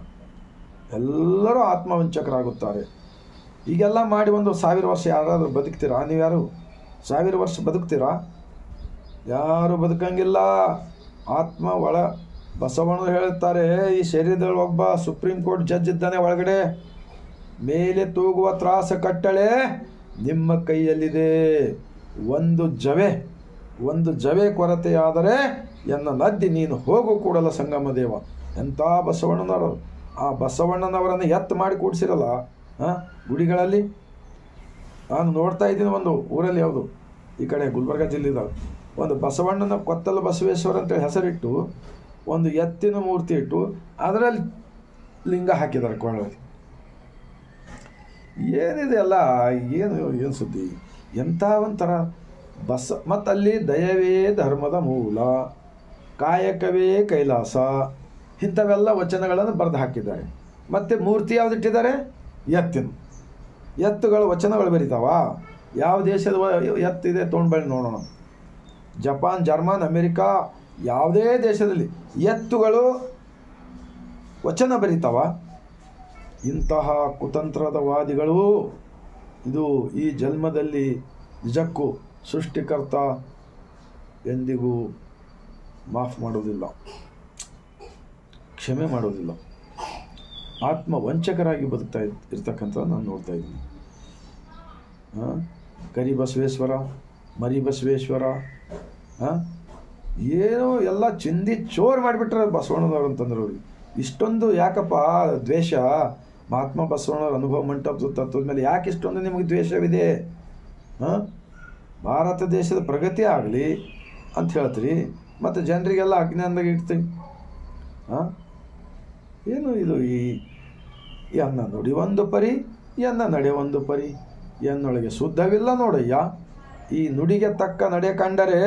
ಎಲ್ಲರೂ ಆತ್ಮವಂಚಕರಾಗುತ್ತಾರೆ. ಈಗೆಲ್ಲ ಮಾಡಿ ಒಂದು 1000 ವರ್ಷ ಯಾರಾದರೂ ಬದುಕ್ತೀರಾ? ನೀವ್ಯಾರು 1000 ವರ್ಷ ಬದುಕ್ತೀರಾ? ಯಾರು ಬದುಕಂಗಿಲ್ಲ. ಆತ್ಮ ಬಸವಣ್ಣರು ಹೇಳ್ತಾರೆ, ಈ ಶರೀರದಲ್ಲಿ ಒಬ್ಬ ಸುಪ್ರೀಂ ಕೋರ್ಟ್ ಜಡ್ಜ್ ಇದ್ದಾನೆ ಒಳಗಡೆ. ಮೇಲೆ ತೂಗುವ ತ್ರಾಸ ಕಟ್ಟಳೆ ನಿಮ್ಮ ಕೈಯಲ್ಲಿದೆ. ಒಂದು ಜವೆ ಕೊರತೆಯಾದರೆ ಎನ್ನ ನದ್ದಿ ನೀನು ಹೋಗು ಕೂಡಲ ಸಂಗಮ ದೇವ. ಎಂಥ ಬಸವಣ್ಣನವರು! ಆ ಬಸವಣ್ಣನವರನ್ನು ಎತ್ತು ಮಾಡಿ ಕೂಡಿಸಿರಲ್ಲ ಗುಡಿಗಳಲ್ಲಿ. ನಾನು ನೋಡ್ತಾ ಇದ್ದೀನಿ, ಒಂದು ಊರಲ್ಲಿ, ಯಾವುದು ಈ ಕಡೆ ಗುಲ್ಬರ್ಗ ಜಿಲ್ಲೆದಾಗ, ಒಂದು ಬಸವಣ್ಣನ ಕೊತ್ತಲ ಬಸವೇಶ್ವರ ಅಂತೇಳಿ ಹೆಸರಿಟ್ಟು ಒಂದು ಎತ್ತಿನ ಮೂರ್ತಿ ಇಟ್ಟು ಅದರಲ್ಲಿ ಲಿಂಗ ಹಾಕಿದ್ದಾರೆ ಕೊಳ್ಳಲ್ಲಿ. ಏನಿದೆ ಅಲ್ಲ, ಏನು ಸುದ್ದಿ, ಎಂಥ ಒಂಥರ ಮತ್ತು ಅಲ್ಲಿ ದಯವೇ ಧರ್ಮದ ಮೂಲ, ಕಾಯಕವೇ ಕೈಲಾಸ, ಇಂಥವೆಲ್ಲ ವಚನಗಳನ್ನು ಬರೆದು ಹಾಕಿದ್ದಾರೆ. ಮತ್ತು ಮೂರ್ತಿ ಯಾವ್ದು ಇಟ್ಟಿದ್ದಾರೆ? ಎತ್ತುಗಳು ವಚನಗಳು ಬರೀತಾವ. ಯಾವ ದೇಶದ ಎತ್ತಿದೆ ತೊಗೊಂಡ್ಬಳಿ ನೋಡೋಣ. ಜಪಾನ್, ಜರ್ಮನ್, ಅಮೇರಿಕಾ, ಯಾವುದೇ ದೇಶದಲ್ಲಿ ಎತ್ತುಗಳು ವಚನ ಬರೀತಾವ. ಇಂತಹ ಕುತಂತ್ರದ ವಾದಿಗಳು ಇದು ಈ ಜನ್ಮದಲ್ಲಿ ನಿಜಕ್ಕೂ ಸೃಷ್ಟಿಕರ್ತ ಎಂದಿಗೂ ಮಾಫ್ ಮಾಡೋದಿಲ್ಲ, ಕ್ಷಮೆ ಮಾಡೋದಿಲ್ಲ. ಆತ್ಮವಂಚಕರಾಗಿ ಬದುಕ್ತಾ ಇರ್ತಕ್ಕಂಥ ನಾನು ನೋಡ್ತಾ ಇದ್ದೀನಿ. ಕರಿ ಬಸವೇಶ್ವರ, ಮರಿ ಬಸವೇಶ್ವರ, ಏನೋ ಎಲ್ಲ ಚಿಂದಿ ಚೋರ್ ಮಾಡಿಬಿಟ್ರೆ ಬಸವಣ್ಣನವ್ರು ಅಂತಂದ್ರೆ ಅವ್ರಿಗೆ ಇಷ್ಟೊಂದು ಯಾಕಪ್ಪ ದ್ವೇಷ? ಮಹಾತ್ಮ ಬಸವಣ್ಣವ್ರ ಅನುಭವ ಮಂಟಪದ ತತ್ವದ ಮೇಲೆ ಯಾಕೆ ಇಷ್ಟೊಂದು ನಿಮಗೆ ದ್ವೇಷವಿದೆ? ಭಾರತ ದೇಶದ ಪ್ರಗತಿ ಆಗಲಿ ಅಂತ ಹೇಳ್ತೀರಿ, ಮತ್ತು ಜನರಿಗೆಲ್ಲ ಅಜ್ಞಾನದಾಗ ಇಡ್ತೀವಿ. ಏನು ಇದು? ಈ ಅನ್ನ ನುಡಿ ಒಂದು ಪರಿ, ಎನ್ನ ನಡೆ ಒಂದು ಪರಿ, ಎನ್ನೊಳಗೆ ಶುದ್ಧವಿಲ್ಲ ನೋಡಯ್ಯ. ಈ ನುಡಿಗೆ ತಕ್ಕ ನಡೆ ಕಂಡರೆ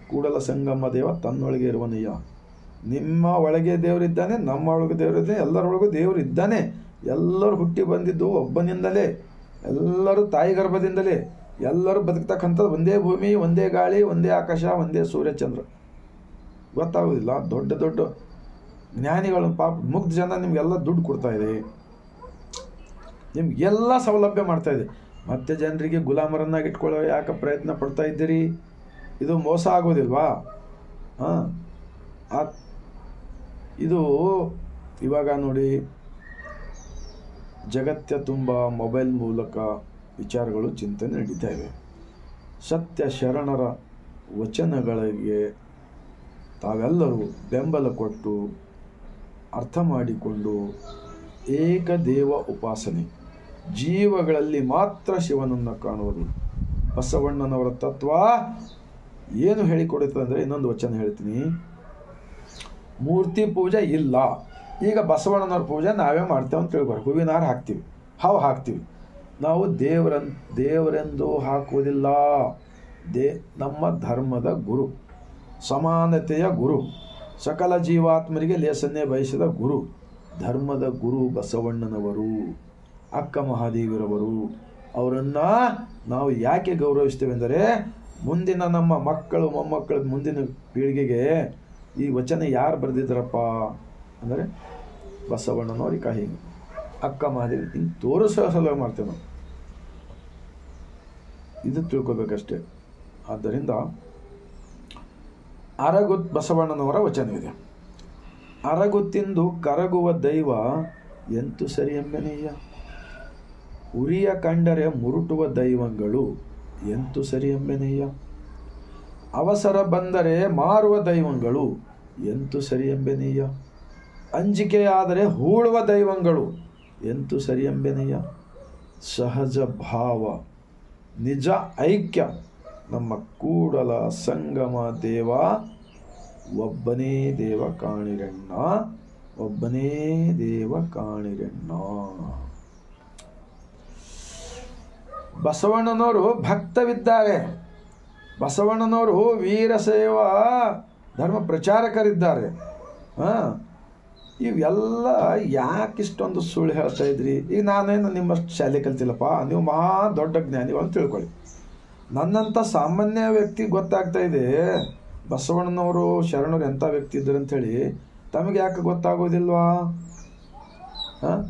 ಕೂಡಲ ಸಂಗಮ ದೇವ ತನ್ನೊಳಗೆ ಇರುವನಯ್ಯ. ನಿಮ್ಮ ಒಳಗೆ ದೇವರಿದ್ದಾನೆ, ನಮ್ಮ ಒಳಗೆ ದೇವರಿದ್ದಾನೆ, ಎಲ್ಲರೊಳಗೂ ದೇವರಿದ್ದಾನೆ. ಎಲ್ಲರೂ ಹುಟ್ಟಿ ಬಂದಿದ್ದು ಒಬ್ಬನಿಂದಲೇ, ಎಲ್ಲರೂ ತಾಯಿ ಗರ್ಭದಿಂದಲೇ. ಎಲ್ಲರೂ ಬದುಕ್ತಕ್ಕಂಥದ್ದು ಒಂದೇ ಭೂಮಿ, ಒಂದೇ ಗಾಳಿ, ಒಂದೇ ಆಕಾಶ, ಒಂದೇ ಸೂರ್ಯಚಂದ್ರ. ಗೊತ್ತಾಗೋದಿಲ್ಲ. ದೊಡ್ಡ ದೊಡ್ಡ ಜ್ಞಾನಿಗಳು ಪಾಪ ಮುಗ್ಧ ಜನ ನಿಮಗೆಲ್ಲ ದುಡ್ಡು ಕೊಡ್ತಾ ಇದೆ, ನಿಮಗೆಲ್ಲ ಸೌಲಭ್ಯ ಮಾಡ್ತಾ ಇದೆ. ಮತ್ತೆ ಜನರಿಗೆ ಗುಲಾಮರನ್ನಾಗಿ ಇಟ್ಕೊಳ್ಳೋ ಯಾಕೆ ಪ್ರಯತ್ನ ಪಡ್ತಾ ಇದ್ದೀರಿ? ಇದು ಮೋಸ ಆಗೋದಿಲ್ವಾ? ಇದು ಇವಾಗ ನೋಡಿ, ಜಗತ್ತ ತುಂಬ ಮೊಬೈಲ್ ಮೂಲಕ ವಿಚಾರಗಳು ಚಿಂತನೆ ನಡೀತಾ ಇವೆ. ಸತ್ಯ ಶರಣರ ವಚನಗಳಿಗೆ ತಾವೆಲ್ಲರೂ ಬೆಂಬಲ ಕೊಟ್ಟು ಅರ್ಥ ಮಾಡಿಕೊಂಡು ಏಕದೇವ ಉಪಾಸನೆ, ಜೀವಗಳಲ್ಲಿ ಮಾತ್ರ ಶಿವನನ್ನು ಕಾಣುವುದು. ಬಸವಣ್ಣನವರ ತತ್ವ ಏನು ಹೇಳಿಕೊಡುತ್ತದೆ ಅಂದರೆ, ಇನ್ನೊಂದು ವಚನ ಹೇಳ್ತೀನಿ, ಮೂರ್ತಿ ಪೂಜೆ ಇಲ್ಲ. ಈಗ ಬಸವಣ್ಣನವ್ರ ಪೂಜೆ ನಾವೇ ಮಾಡ್ತೇವೆ ಅಂತ ತಿಳ್ಕೊರಿ. ಹೂವಿನ ಹಾರ ಹಾಕ್ತೀವಿ, ಹಾವು ಹಾಕ್ತೀವಿ. ನಾವು ದೇವರೆಂದು ಹಾಕುವುದಿಲ್ಲ. ನಮ್ಮ ಧರ್ಮದ ಗುರು, ಸಮಾನತೆಯ ಗುರು, ಸಕಲ ಜೀವಾತ್ಮರಿಗೆ ಲೇಸನ್ನೇ ಬಯಸಿದ ಗುರು, ಧರ್ಮದ ಗುರು ಬಸವಣ್ಣನವರು, ಅಕ್ಕ ಮಹಾದೇವಿರವರು. ಅವರನ್ನು ನಾವು ಯಾಕೆ ಗೌರವಿಸ್ತೇವೆ ಅಂದರೆ, ಮುಂದಿನ ನಮ್ಮ ಮಕ್ಕಳು ಮೊಮ್ಮಕ್ಕಳ ಮುಂದಿನ ಪೀಳಿಗೆಗೆ ಈ ವಚನ ಯಾರು ಬರೆದಿದ್ದಾರಪ್ಪ ಅಂದರೆ ಬಸವಣ್ಣನವ್ರಿಗೆ ಕಾಯಿ ಅಕ್ಕ ಮಹಾದೇವಿ ಹಿಂಗೆ ತೋರಿಸೋ ಸಲುವಾಗಿ ಮಾಡ್ತೇವೆ ನಾವು. ಇದು ತಿಳ್ಕೊಬೇಕಷ್ಟೇ. ಆದ್ದರಿಂದ ಅರಗುತ್ ಬಸವಣ್ಣನವರ ವಚನವಿದೆ. ಅರಗುತ್ತಿಂದು ಕರಗುವ ದೈವ ಎಂತು ಸರಿ ಎಂಬೆನಯ್ಯ. ಉರಿಯ ಕಂಡರೆ ಮುರುಟುವ ದೈವಗಳು ಎಂತು ಸರಿ ಎಂಬೆನಯ್ಯ. ಅವಸರ ಬಂದರೆ ಮಾರುವ ದೈವಗಳು ಎಂತು ಸರಿ ಎಂಬೆನಯ್ಯ. ಅಂಜಿಕೆಯಾದರೆ ಹೂಳುವ ದೈವಗಳು ಎಂತು ಸರಿ ಎಂಬೆನಯ್ಯ. ಸಹಜ ಭಾವ, ನಿಜ ಐಕ್ಯ ನಮ್ಮ ಕೂಡಲ ಸಂಗಮ ದೇವ ಒಬ್ಬನೇ ದೇವ ಕಾಣಿರಣ್ಣ, ಒಬ್ಬನೇ ದೇವ ಕಾಣಿರಣ್ಣ. ಬಸವಣ್ಣನವರು ಭಕ್ತವಿದ್ದಾರೆ. ಬಸವಣ್ಣನವರು ವೀರಶೈವ ಧರ್ಮ ಪ್ರಚಾರಕರಿದ್ದಾರೆ. ಇವೆಲ್ಲ ಯಾಕೆ ಇಷ್ಟೊಂದು ಸುಳ್ಳು ಹೇಳ್ತಾ ಇದ್ರಿ? ಈಗ ನಾನೇನು ನಿಮ್ಮಷ್ಟು ಶಾಲೆ ಕಲ್ತಿಲ್ಲಪ್ಪ, ನೀವು ಮಹಾ ದೊಡ್ಡ ಜ್ಞಾನಿಗಳು ಅಂತ ತಿಳ್ಕೊಳ್ಳಿ. ನನ್ನಂಥ ಸಾಮಾನ್ಯ ವ್ಯಕ್ತಿ ಗೊತ್ತಾಗ್ತಾ ಇದೆ ಬಸವಣ್ಣನವರು ಶರಣರು ಎಂಥ ವ್ಯಕ್ತಿ ಇದ್ದರು ಅಂಥೇಳಿ. ತಮಗೆ ಯಾಕೆ ಗೊತ್ತಾಗೋದಿಲ್ವಾ? ಹಾಂ,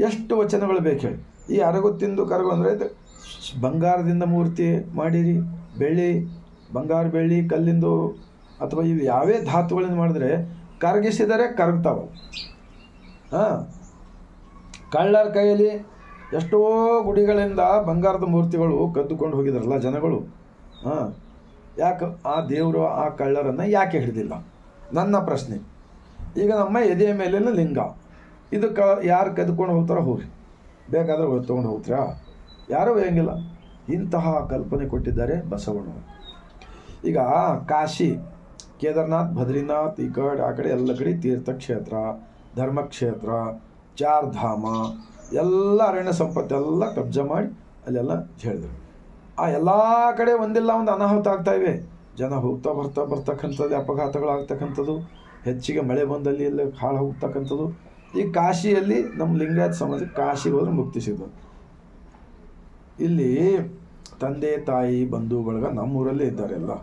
ಎಷ್ಟು ವಚನಗಳು ಬೇಕು ಹೇಳಿ. ಈ ಅರಗು ತಿಂದು ಕರಗು ಅಂದರೆ ಬಂಗಾರದಿಂದ ಮೂರ್ತಿ ಮಾಡಿರಿ, ಬೆಳ್ಳಿ, ಬಂಗಾರ, ಬೆಳ್ಳಿ, ಕಲ್ಲಿಂದು ಅಥವಾ ಇವು ಯಾವೇ ಧಾತುಗಳಿಂದ ಮಾಡಿದ್ರೆ ಕರಗಿಸಿದರೆ ಕರಗ್ತಾವೆ. ಹಾಂ, ಕಳ್ಳರ ಕೈಯಲ್ಲಿ ಎಷ್ಟೋ ಗುಡಿಗಳಿಂದ ಬಂಗಾರದ ಮೂರ್ತಿಗಳು ಕದ್ದುಕೊಂಡು ಹೋಗಿದ್ರಲ್ಲ ಜನಗಳು. ಹಾಂ, ಯಾಕೆ ಆ ದೇವರು ಆ ಕಳ್ಳರನ್ನು ಯಾಕೆ ಹಿಡಿದಿಲ್ಲ? ನನ್ನ ಪ್ರಶ್ನೆ. ಈಗ ನಮ್ಮ ಎದೆಯ ಮೇಲಿನ ಲಿಂಗ ಇದು ಯಾರು ಕದ್ಕೊಂಡು ಹೋಗ್ತಾರೋ ಹೋಗ್ರಿ, ಬೇಕಾದ್ರೆ ತೊಗೊಂಡು ಹೋಗ್ತೀರಾ? ಯಾರೂ ಒಯ್ಯಂಗಿಲ್ಲ. ಇಂತಹ ಕಲ್ಪನೆ ಕೊಟ್ಟಿದ್ದಾರೆ ಬಸವಣ್ಣವರು. ಈಗ ಕಾಶಿ, ಕೇದಾರ್ನಾಥ್, ಬದ್ರಿನಾಥ್, ಈ ಕಡೆ ಆ ಕಡೆ ಎಲ್ಲ ಕಡೆ ತೀರ್ಥಕ್ಷೇತ್ರ, ಧರ್ಮಕ್ಷೇತ್ರ, ಚಾರ್ಧಾಮ ಎಲ್ಲ ಅರಣ್ಯ ಸಂಪತ್ತೆಲ್ಲ ಕಬ್ಜಾ ಮಾಡಿ ಅಲ್ಲೆಲ್ಲ ಹೇಳಿದರು. ಆ ಎಲ್ಲ ಕಡೆ ಒಂದಿಲ್ಲ ಒಂದು ಅನಾಹುತ ಆಗ್ತಾ ಇವೆ. ಜನ ಹೋಗ್ತಾ ಬರ್ತಕ್ಕಂಥದ್ದು, ಅಪಘಾತಗಳಾಗ್ತಕ್ಕಂಥದ್ದು, ಹೆಚ್ಚಿಗೆ ಮಳೆ ಬಂದಲ್ಲಿ ಎಲ್ಲ ಹಾಳು ಹೋಗ್ತಕ್ಕಂಥದ್ದು. ಈ ಕಾಶಿಯಲ್ಲಿ ನಮ್ಮ ಲಿಂಗಾಯತ ಸಮಾಜಕ್ಕೆ ಕಾಶಿಗೆ ಹೋದ್ರೆ ಮುಕ್ತಿ ಸಿಗೋದು. ಇಲ್ಲಿ ತಂದೆ ತಾಯಿ ಬಂಧು ಬಳಗ ನಮ್ಮೂರಲ್ಲೇ ಇದ್ದಾರೆ ಎಲ್ಲ.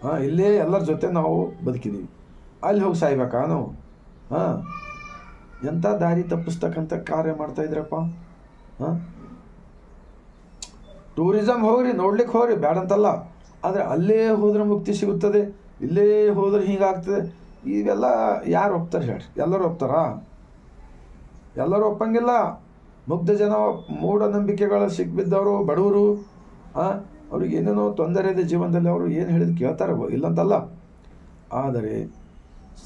ಹಾಂ, ಇಲ್ಲೇ ಎಲ್ಲರ ಜೊತೆ ನಾವು ಬದುಕಿದ್ದೀವಿ. ಅಲ್ಲಿ ಹೋಗಿ ಸಾಯ್ಬೇಕಾ ನಾವು? ಹಾಂ, ಎಂಥ ದಾರಿ ತಪ್ಪಿಸ್ತಕ್ಕಂಥ ಕಾರ್ಯ ಮಾಡ್ತಾಯಿದ್ರಪ್ಪ. ಹಾಂ, ಟೂರಿಸಮ್ ಹೋಗ್ರಿ, ನೋಡ್ಲಿಕ್ಕೆ ಹೋಗ್ರಿ, ಬೇಡಂತಲ್ಲ. ಆದರೆ ಅಲ್ಲೇ ಹೋದ್ರೆ ಮುಕ್ತಿ ಸಿಗುತ್ತದೆ, ಇಲ್ಲೇ ಹೋದ್ರೆ ಹೀಗಾಗ್ತದೆ. ಇವೆಲ್ಲ ಯಾರು ಒಪ್ತಾರೆ ಹೇಳ್ರಿ? ಎಲ್ಲರೂ ಒಪ್ತಾರಾ? ಎಲ್ಲರೂ ಒಪ್ಪಂಗಿಲ್ಲ. ಮುಗ್ಧ ಜನ, ಮೂಢನಂಬಿಕೆಗಳು ಸಿಕ್ಬಿದ್ದವರು, ಬಡವರು, ಅವ್ರಿಗೆ ಏನೇನೋ ತೊಂದರೆ ಇದೆ ಜೀವನದಲ್ಲಿ, ಅವರು ಏನು ಹೇಳಿದ್ರು ಕೇಳ್ತಾರೆ, ಇಲ್ಲಂತಲ್ಲ. ಆದರೆ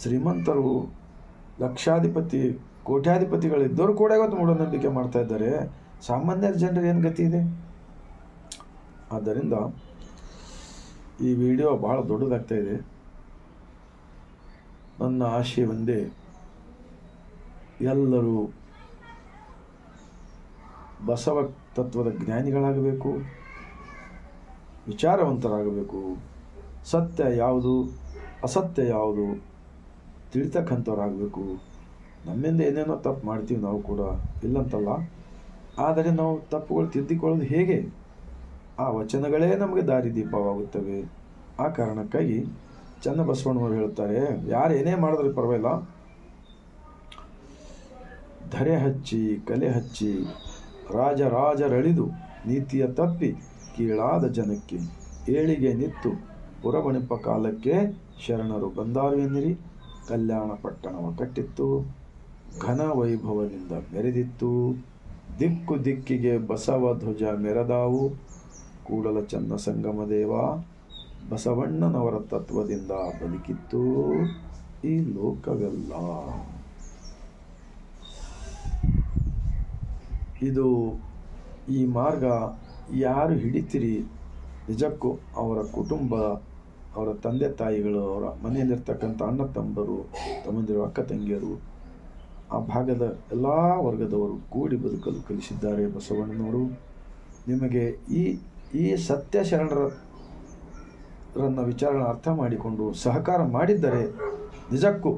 ಶ್ರೀಮಂತರು, ಲಕ್ಷಾಧಿಪತಿ, ಕೋಟ್ಯಾಧಿಪತಿಗಳಿದ್ದವರು ಕೂಡ ಇವತ್ತು ಮೂಢನಂಬಿಕೆ ಮಾಡ್ತಾ ಇದ್ದಾರೆ. ಸಾಮಾನ್ಯ ಜನರು ಏನು ಗತಿ ಇದೆ? ಆದ್ದರಿಂದ ಈ ವಿಡಿಯೋ ಬಹಳ ದೊಡ್ಡದಾಗ್ತಾ ಇದೆ. ನನ್ನ ಆಶೆ ಒಂದೇ, ಎಲ್ಲರೂ ಬಸವ ತತ್ವದ ಜ್ಞಾನಿಗಳಾಗಬೇಕು, ವಿಚಾರವಂತರಾಗಬೇಕು, ಸತ್ಯ ಯಾವುದು ಅಸತ್ಯ ಯಾವುದು ತಿಳಿತಕ್ಕಂಥವ್ರಾಗಬೇಕು. ನಮ್ಮಿಂದ ಏನೇನೋ ತಪ್ಪು ಮಾಡ್ತೀವಿ ನಾವು ಕೂಡ, ಇಲ್ಲಂತಲ್ಲ. ಆದರೆ ನಾವು ತಪ್ಪುಗಳು ತಿದ್ದಿಕೊಳ್ಳೋದು ಹೇಗೆ? ಆ ವಚನಗಳೇ ನಮಗೆ ದಾರಿದೀಪವಾಗುತ್ತವೆ. ಆ ಕಾರಣಕ್ಕಾಗಿ ಚನ್ನಬಸವಣ್ಣವರು ಹೇಳುತ್ತಾರೆ, ಯಾರು ಏನೇ ಮಾಡಿದ್ರೆ ಪರವಾಗಿಲ್ಲ, ಧರೆ ಹಚ್ಚಿ ಕಲೆ ಹಚ್ಚಿ ರಾಜರಳಿದು ನೀತಿಯ ತಪ್ಪಿ ಕೀಳಾದ ಜನಕ್ಕೆ ಏಳಿಗೆ ನಿತ್ತು ಪುರವಣಿಪ ಕಾಲಕ್ಕೆ ಶರಣರು ಬಂದಾರು ಎನ್ನಿರಿ. ಕಲ್ಯಾಣ ಪಟ್ಟಣವ ಕಟ್ಟಿತ್ತು, ಘನ ವೈಭವದಿಂದ ಮೆರೆದಿತ್ತು. ದಿಕ್ಕು ದಿಕ್ಕಿಗೆ ಬಸವ ಧ್ವಜ ಮೆರೆದಾವು. ಕೂಡಲ ಚನ್ನ ಸಂಗಮ ದೇವ ಬಸವಣ್ಣನವರ ತತ್ವದಿಂದ ಬದುಕಿತ್ತು ಈ ಲೋಕವೆಲ್ಲ. ಇದು ಈ ಮಾರ್ಗ ಯಾರು ಹಿಡಿತೀರಿ, ನಿಜಕ್ಕೂ ಅವರ ಕುಟುಂಬ, ಅವರ ತಂದೆ ತಾಯಿಗಳು, ಅವರ ಮನೆಯಲ್ಲಿರ್ತಕ್ಕಂಥ ಅಣ್ಣ ತಮ್ಮಂದಿರು, ಅಕ್ಕ ತಂಗಿಯರು, ಆ ಭಾಗದ ಎಲ್ಲ ವರ್ಗದವರು ಕೂಡಿ ಬದುಕಲು ಕಲಿಸಿದ್ದಾರೆ ಬಸವಣ್ಣನವರು. ನಿಮಗೆ ಈ ಸತ್ಯ ಶರಣರನ್ನ ವಿಚಾರಗಳನ್ನು ಅರ್ಥ ಮಾಡಿಕೊಂಡು ಸಹಕಾರ ಮಾಡಿದ್ದರೆ ನಿಜಕ್ಕೂ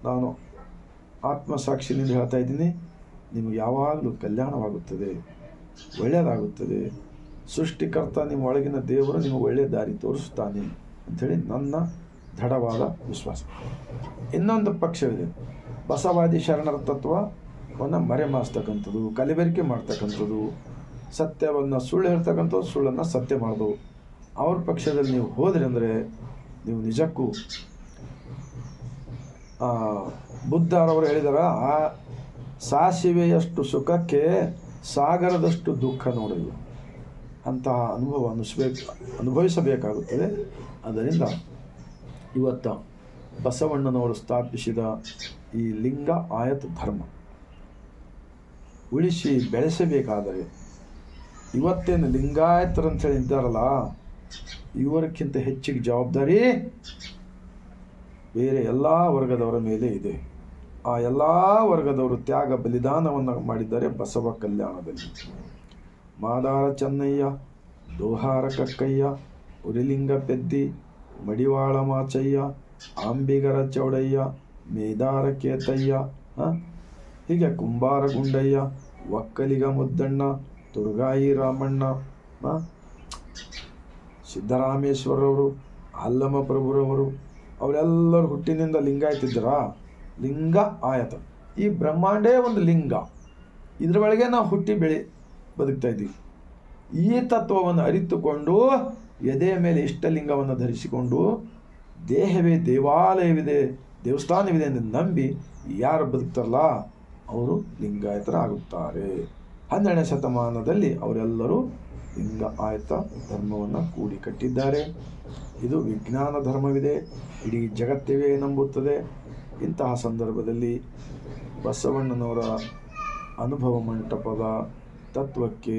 ನಾನು ಆತ್ಮಸಾಕ್ಷಿನಿಂದ ಹೇಳ್ತಾ ಇದ್ದೀನಿ, ನಿಮಗೆ ಯಾವಾಗಲೂ ಕಲ್ಯಾಣವಾಗುತ್ತದೆ, ಒಳ್ಳೆಯದಾಗುತ್ತದೆ. ಸೃಷ್ಟಿಕರ್ತ ನಿಮ್ಮ ಒಳಗಿನ ದೇವರು ನಿಮಗೆ ಒಳ್ಳೆಯ ದಾರಿ ತೋರಿಸುತ್ತಾನೆ ಅಂಥೇಳಿ ನನ್ನ ದೃಢವಾದ ವಿಶ್ವಾಸ. ಇನ್ನೊಂದು ಪಕ್ಷವಿದೆ, ಬಸವಾದಿ ಶರಣರ ತತ್ವವನ್ನು ಮರೆಮಾಸ್ತಕ್ಕಂಥದ್ದು, ಕಲಬೆರಕೆ ಮಾಡ್ತಕ್ಕಂಥದ್ದು, ಸತ್ಯವನ್ನು ಸುಳ್ಳು ಹೇಳ್ತಕ್ಕಂಥದ್ದು, ಸುಳ್ಳನ್ನು ಸತ್ಯ ಮಾಡೋದು. ಅವ್ರ ಪಕ್ಷದಲ್ಲಿ ನೀವು ಹೋದ್ರಿ ಅಂದರೆ ನೀವು ನಿಜಕ್ಕೂ ಬುದ್ಧರವರು ಹೇಳಿದಾರ, ಆ ಸಾಸಿವೆಯಷ್ಟು ಸುಖಕ್ಕೆ ಸಾಗರದಷ್ಟು ದುಃಖ ನೋಡಿಲ್ಲ. ಅಂತಹ ಅನುಭವ ಅನುಭವಿಸಬೇಕಾಗುತ್ತದೆ. ಅದರಿಂದ ಇವತ್ತು ಬಸವಣ್ಣನವರು ಸ್ಥಾಪಿಸಿದ ಈ ಲಿಂಗ ಆಯತ ಧರ್ಮ ಉಳಿಸಿ ಬೆಳೆಸಬೇಕಾದರೆ ಇವತ್ತೇನು ಲಿಂಗಾಯತರಂಥೇಳಿ ಇದ್ದಾರಲ್ಲ, ಇವರಕ್ಕಿಂತ ಹೆಚ್ಚಿಗೆ ಜವಾಬ್ದಾರಿ ಬೇರೆ ಎಲ್ಲ ವರ್ಗದವರ ಮೇಲೆ ಇದೆ. ಆ ಎಲ್ಲ ವರ್ಗದವರು ತ್ಯಾಗ ಬಲಿದಾನವನ್ನು ಮಾಡಿದ್ದಾರೆ ಬಸವ ಕಲ್ಯಾಣದಲ್ಲಿ. ಮಾದಾರ ಚೆನ್ನಯ್ಯ, ದೋಹಾರ ಕಕ್ಕಯ್ಯ, ಉರಿಲಿಂಗ ಪೆದ್ದಿ, ಮಡಿವಾಳ ಮಾಚಯ್ಯ, ಆಂಬಿಗರ ಚೌಡಯ್ಯ, ಮೇದಾರ ಕೇತಯ್ಯ, ಹೀಗೆ ಕುಂಬಾರ ಗುಂಡಯ್ಯ, ಒಕ್ಕಲಿಗ ಮುದ್ದಣ್ಣ, ತುರ್ಗಾಯಿ ರಾಮಣ್ಣ, ಸಿದ್ದರಾಮೇಶ್ವರವರು, ಅಲ್ಲಮ ಪ್ರಭುರವರು, ಅವರೆಲ್ಲರೂ ಹುಟ್ಟಿನಿಂದ ಲಿಂಗಾಯತಿದ್ದರ. ಲಿಂಗ ಆಯತ, ಈ ಬ್ರಹ್ಮಾಂಡೇ ಒಂದು ಲಿಂಗ, ಇದ್ರ ಒಳಗೆ ನಾವು ಹುಟ್ಟಿ ಬದುಕ್ತಾ ಇದ್ದೀವಿ. ಈ ತತ್ವವನ್ನು ಅರಿತುಕೊಂಡು ಎದೆಯ ಮೇಲೆ ಇಷ್ಟಲಿಂಗವನ್ನು ಧರಿಸಿಕೊಂಡು ದೇಹವೇ ದೇವಾಲಯವಿದೆ, ದೇವಸ್ಥಾನವಿದೆ ಎಂದು ನಂಬಿ ಯಾರು ಬದುಕ್ತಾರಲ್ಲ ಅವರು ಲಿಂಗಾಯತರಾಗುತ್ತಾರೆ. 12ನೇ ಶತಮಾನದಲ್ಲಿ ಅವರೆಲ್ಲರೂ ಲಿಂಗ ಆಯತ ಧರ್ಮವನ್ನು ಕೂಡಿ ಕಟ್ಟಿದ್ದಾರೆ. ಇದು ವಿಜ್ಞಾನ ಧರ್ಮವಿದೆ, ಇಡೀ ಜಗತ್ತಿವೇ ನಂಬುತ್ತದೆ. ಇಂತಹ ಸಂದರ್ಭದಲ್ಲಿ ಬಸವಣ್ಣನವರ ಅನುಭವ ಮಂಟಪದ ತತ್ವಕ್ಕೆ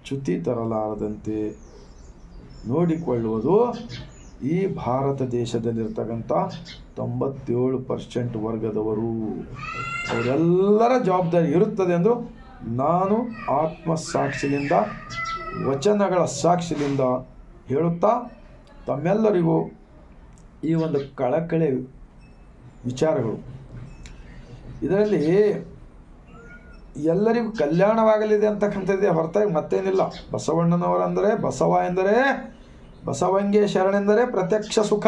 ಚ್ಯುತಿ ತರಲಾರದಂತೆ ನೋಡಿಕೊಳ್ಳುವುದು ಈ ಭಾರತ ದೇಶದಲ್ಲಿರ್ತಕ್ಕಂಥ 97% ವರ್ಗದವರು. ಅವರೆಲ್ಲರ ಜವಾಬ್ದಾರಿ ಇರುತ್ತದೆ ಎಂದು ನಾನು ಆತ್ಮಸಾಕ್ಷಿಯಿಂದ, ವಚನಗಳ ಸಾಕ್ಷಿಯಿಂದ ಹೇಳುತ್ತಾ ತಮ್ಮೆಲ್ಲರಿಗೂ ಈ ಒಂದು ಕಳಕಳೆ ವಿಚಾರಗಳು, ಇದರಲ್ಲಿ ಎಲ್ಲರಿಗೂ ಕಲ್ಯಾಣವಾಗಲಿದೆ ಅಂತಕ್ಕಂಥದ್ದೇ ಹೊರತಾಗಿ ಮತ್ತೇನಿಲ್ಲ. ಬಸವಣ್ಣನವರಂದರೆ, ಬಸವ ಎಂದರೆ, ಬಸವಂಗೆ ಶರಣೆಂದರೆ ಪ್ರತ್ಯಕ್ಷ ಸುಖ,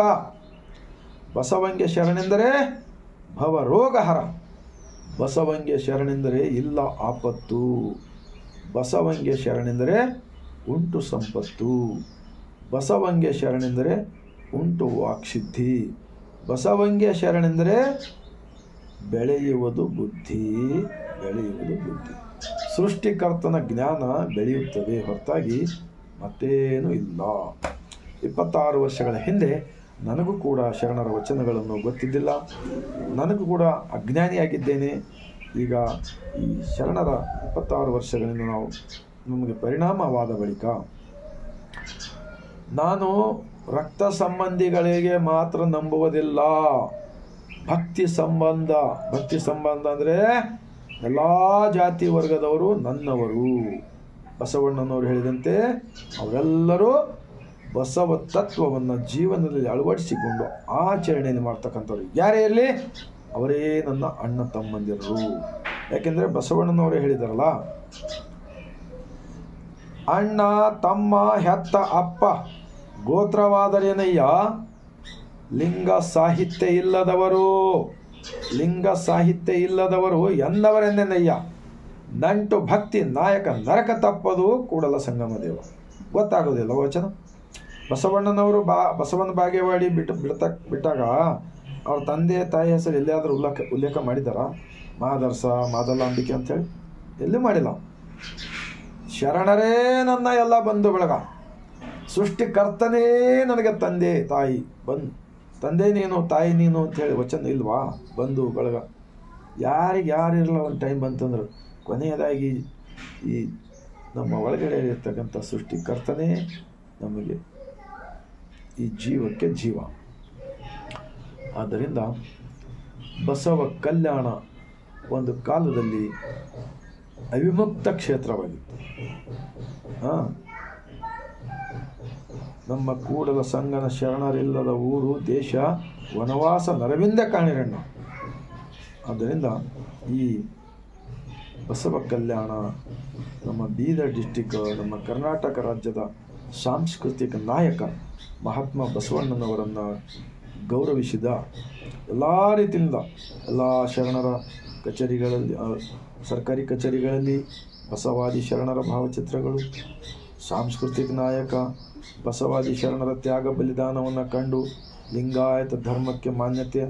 ಬಸವಂಗೆ ಶರಣೆಂದರೆ ಭವರೋಗಹರ, ಬಸವಂಗೆ ಶರಣೆಂದರೆ ಇಲ್ಲ ಆಪತ್ತು, ಬಸವಂಗೆ ಶರಣೆಂದರೆ ಉಂಟು ಸಂಪತ್ತು, ಬಸವಂಗೆ ಶರಣೆಂದರೆ ಉಂಟು ವಾಕ್ಸಿದ್ಧಿ, ಬಸವಂಗೆ ಶರಣೆಂದರೆ ಬೆಳೆಯುವುದು ಬುದ್ಧಿ, ಬೆಳೆಯುವುದು ಬುದ್ಧಿ. ಸೃಷ್ಟಿಕರ್ತನ ಜ್ಞಾನ ಬೆಳೆಯುತ್ತದೆ ಹೊರತಾಗಿ ಮತ್ತೇನೂ ಇಲ್ಲ. 26 ವರ್ಷಗಳ ಹಿಂದೆ ನನಗೂ ಕೂಡ ಶರಣರ ವಚನಗಳನ್ನು ಗೊತ್ತಿದ್ದಿಲ್ಲ, ನನಗೂ ಕೂಡ ಅಜ್ಞಾನಿಯಾಗಿದ್ದೇನೆ. ಈಗ ಈ ಶರಣರ 26 ವರ್ಷಗಳಿಂದ ನಮಗೆ ಪರಿಣಾಮವಾದ ಬಳಿಕ ನಾನು ರಕ್ತ ಸಂಬಂಧಿಗಳಿಗೆ ಮಾತ್ರ ನಂಬುವುದಿಲ್ಲ. ಭಕ್ತಿ ಸಂಬಂಧ ಅಂದರೆ ಎಲ್ಲ ಜಾತಿ ವರ್ಗದವರು ನನ್ನವರು. ಬಸವಣ್ಣನವರು ಹೇಳಿದಂತೆ ಅವರೆಲ್ಲರೂ ಬಸವ ತತ್ವವನ್ನು ಜೀವನದಲ್ಲಿ ಅಳವಡಿಸಿಕೊಂಡು ಆಚರಣೆಯನ್ನು ಮಾಡ್ತಕ್ಕಂಥವ್ರು ಯಾರೇ ಇರಲಿ ಅವರೇ ನನ್ನ ಅಣ್ಣ ತಮ್ಮಂದಿರು. ಯಾಕೆಂದರೆ ಬಸವಣ್ಣನವರೇ ಹೇಳಿದಾರಲ್ಲ, ಅಣ್ಣ ತಮ್ಮ ಹೆತ್ತ ಅಪ್ಪ ಗೋತ್ರವಾದರೇನಯ್ಯ, ಲಿಂಗ ಸಾಹಿತ್ಯ ಇಲ್ಲದವರು ಎಂದವರೆಂದೆನಯ್ಯ, ನಂಟು ಭಕ್ತಿ ನಾಯಕ ನರಕ ತಪ್ಪದು ಕೂಡಲ ಸಂಗಮ ದೇವ. ಗೊತ್ತಾಗೋದಿಲ್ಲ ವಚನ. ಬಸವಣ್ಣನವರು ಬಸವನ ಬಾಗೇವಾಡಿ ಬಿಟ್ಟಾಗ ಅವ್ರ ತಂದೆ ತಾಯಿ ಹೆಸರು ಎಲ್ಲಿಯಾದರೂ ಉಲ್ಲೇಖ ಮಾಡಿದಾರ? ಮಾದರ್ಸ, ಮಾದಲಾಂಬಿಕೆ ಅಂಥೇಳಿ ಎಲ್ಲಿ ಮಾಡಿಲ್ಲ. ಶರಣರೇ ನನ್ನ ಎಲ್ಲ ಬಂಧು ಬಳಗ, ಸೃಷ್ಟಿಕರ್ತನೇ ನನಗೆ ತಂದೆ ತಾಯಿ, ತಂದೆ ನೀನು ತಾಯಿ ನೀನು ಅಂಥೇಳಿ ವಚನ ಇಲ್ವಾ? ಬಂಧು ಬಳಗ ಯಾರಿರಲ್ಲ. ಒಂದು ಟೈಮ್ ಬಂತಂದ್ರೆ ಕೊನೆಯದಾಗಿ ಈ ನಮ್ಮ ಒಳಗಡೆ ಇರ್ತಕ್ಕಂಥ ಸೃಷ್ಟಿಕರ್ತನೇ ನಮಗೆ ಈ ಜೀವಕ್ಕೆ ಜೀವ. ಆದ್ದರಿಂದ ಬಸವ ಕಲ್ಯಾಣ ಒಂದು ಕಾಲದಲ್ಲಿ ಅವಿಮುಕ್ತ ಕ್ಷೇತ್ರವಾಗಿತ್ತು. ನಮ್ಮ ಕೂಡಲ ಸಂಗನ ಶರಣರಿಲ್ಲದ ಊರು ದೇಶ ವನವಾಸ ನರವಿಂದ ಕಾಣಿರಣ್ಣ. ಆದ್ದರಿಂದ ಈ ಬಸವ ಕಲ್ಯಾಣ ನಮ್ಮ ಬೀದರ್ ಡಿಸ್ಟಿಕ್, ನಮ್ಮ ಕರ್ನಾಟಕ ರಾಜ್ಯದ ಸಾಂಸ್ಕೃತಿಕ ನಾಯಕ ಮಹಾತ್ಮ ಬಸವಣ್ಣನವರನ್ನು ಗೌರವಿಸಿದ ಎಲ್ಲ ರೀತಿಯಿಂದ ಎಲ್ಲ ಶರಣರ ಕಚೇರಿಗಳಲ್ಲಿ, ಸರ್ಕಾರಿ ಕಚೇರಿಗಳಲ್ಲಿ ಬಸವಾದಿ ಶರಣರ ಭಾವಚಿತ್ರಗಳು, ಸಾಂಸ್ಕೃತಿಕ ನಾಯಕ ಬಸವಾದಿ ಶರಣರ ತ್ಯಾಗ ಬಲಿದಾನವನ್ನು ಕಂಡು ಲಿಂಗಾಯತ ಧರ್ಮಕ್ಕೆ ಮಾನ್ಯತೆ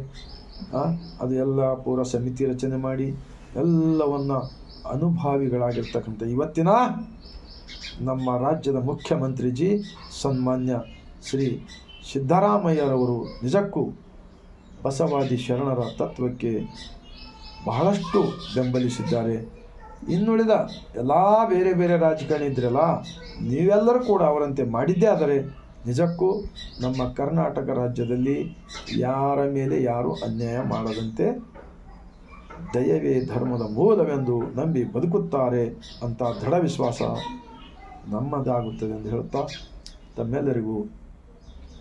ಅದು ಎಲ್ಲ ಪೂರ ಸಮಿತಿ ರಚನೆ ಮಾಡಿ ಎಲ್ಲವನ್ನು ಅನುಭಾವಿಗಳಾಗಿರ್ತಕ್ಕಂಥ ಇವತ್ತಿನ ನಮ್ಮ ರಾಜ್ಯದ ಮುಖ್ಯಮಂತ್ರಿಜಿ ಸನ್ಮಾನ್ಯ ಶ್ರೀ ಸಿದ್ದರಾಮಯ್ಯರವರು ನಿಜಕ್ಕೂ ಬಸವಾದಿ ಶರಣರ ತತ್ವಕ್ಕೆ ಬಹಳಷ್ಟು ಬೆಂಬಲಿಸಿದ್ದಾರೆ. ಇನ್ನುಳಿದ ಎಲ್ಲ ಬೇರೆ ಬೇರೆ ರಾಜಕಾರಣಿ ಇದ್ರಲ್ಲ, ನೀವೆಲ್ಲರೂ ಕೂಡ ಅವರಂತೆ ಮಾಡಿದ್ದೇ ಆದರೆ ನಿಜಕ್ಕೂ ನಮ್ಮ ಕರ್ನಾಟಕ ರಾಜ್ಯದಲ್ಲಿ ಯಾರ ಮೇಲೆ ಯಾರು ಅನ್ಯಾಯ ಮಾಡದಂತೆ ದಯವೇ ಧರ್ಮದ ಮೂಲವೆಂದು ನಂಬಿ ಬದುಕುತ್ತಾರೆ ಅಂತ ದೃಢ ವಿಶ್ವಾಸ ನಮ್ಮದಾಗುತ್ತದೆ ಎಂದು ಹೇಳುತ್ತಾ ತಮ್ಮೆಲ್ಲರಿಗೂ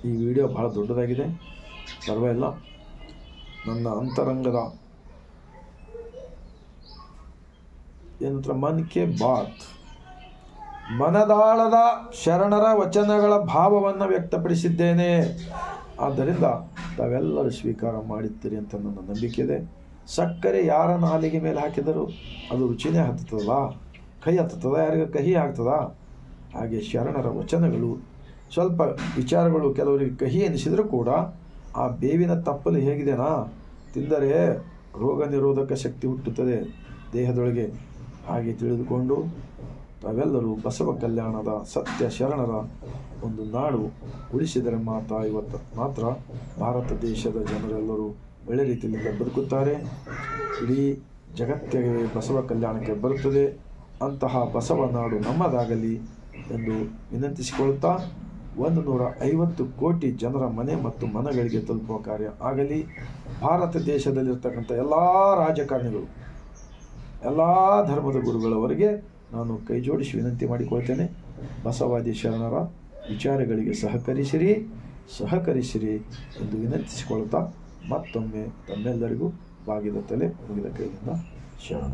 ಈ ವಿಡಿಯೋ ಬಹಳ ದೊಡ್ಡದಾಗಿದೆ, ಪರವಾಗಿಲ್ಲ. ನನ್ನ ಅಂತರಂಗದ ಏನಂತ ಮನ್ ಕಿ ಬಾತ್ ಮನದಾಳದ ಶರಣರ ವಚನಗಳ ಭಾವವನ್ನು ವ್ಯಕ್ತಪಡಿಸಿದ್ದೇನೆ. ಆದ್ದರಿಂದ ತಾವೆಲ್ಲರೂ ಸ್ವೀಕಾರ ಮಾಡಿದ್ದೀರಿ ಅಂತ ನನ್ನ ನಂಬಿಕೆ ಇದೆ. ಸಕ್ಕರೆ ಯಾರ ನಾಲಿಗೆ ಮೇಲೆ ಹಾಕಿದರೂ ಅದು ರುಚಿನೇ ಹತ್ತುತ್ತದಲ್ಲ, ಕಹಿ ಹತ್ತುತ್ತದ, ಯಾರಿಗೂ ಕಹಿ ಆಗ್ತದ? ಹಾಗೆ ಶರಣರ ವಚನಗಳು ಸ್ವಲ್ಪ ವಿಚಾರಗಳು ಕೆಲವರಿಗೆ ಕಹಿ ಎನಿಸಿದರೂ ಕೂಡ ಆ ಬೇವಿನ ತಪ್ಪಲು ಹೇಗಿದೆನಾ, ತಿಂದರೆ ರೋಗ ನಿರೋಧಕ ಶಕ್ತಿ ಹುಟ್ಟುತ್ತದೆ ದೇಹದೊಳಗೆ. ಹಾಗೆ ತಿಳಿದುಕೊಂಡು ತಾವೆಲ್ಲರೂ ಬಸವ ಕಲ್ಯಾಣದ ಸತ್ಯ ಶರಣರ ಒಂದು ನಾಡು ಉಳಿಸಿದರೆ ಮಾತ್ರ ಭಾರತ ದೇಶದ ಜನರೆಲ್ಲರೂ ಒಳ್ಳೆ ರೀತಿಯಿಂದ ಬದುಕುತ್ತಾರೆ. ಇಡೀ ಜಗತ್ತಿಗೆ ಬಸವ ಕಲ್ಯಾಣಕ್ಕೆ ಬರುತ್ತದೆ. ಅಂತಹ ಬಸವ ನಾಡು ನಮ್ಮದಾಗಲಿ ಎಂದು ವಿನಂತಿಸಿಕೊಳ್ಳುತ್ತಾ 150 ಕೋಟಿ ಜನರ ಮನೆ ಮತ್ತು ಮನಗಳಿಗೆ ತಲುಪುವ ಕಾರ್ಯ ಆಗಲಿ. ಭಾರತ ದೇಶದಲ್ಲಿರ್ತಕ್ಕಂಥ ಎಲ್ಲ ರಾಜಕಾರಣಿಗಳು, ಎಲ್ಲ ಧರ್ಮದ ಗುರುಗಳವರಿಗೆ ನಾನು ಕೈ ಜೋಡಿಸಿ ವಿನಂತಿ ಮಾಡಿಕೊಳ್ತೇನೆ. ಬಸವಾದಿ ಶರಣರ ವಿಚಾರಗಳಿಗೆ ಸಹಕರಿಸಿರಿ ಎಂದು ವಿನಂತಿಸಿಕೊಳ್ಳುತ್ತಾ ಮತ್ತೊಮ್ಮೆ ತಮ್ಮೆಲ್ಲರಿಗೂ ಬಾಗಿದ ತಲೆ ಮುಗಿದ ಕೈಯಿಂದ ಶರಣ.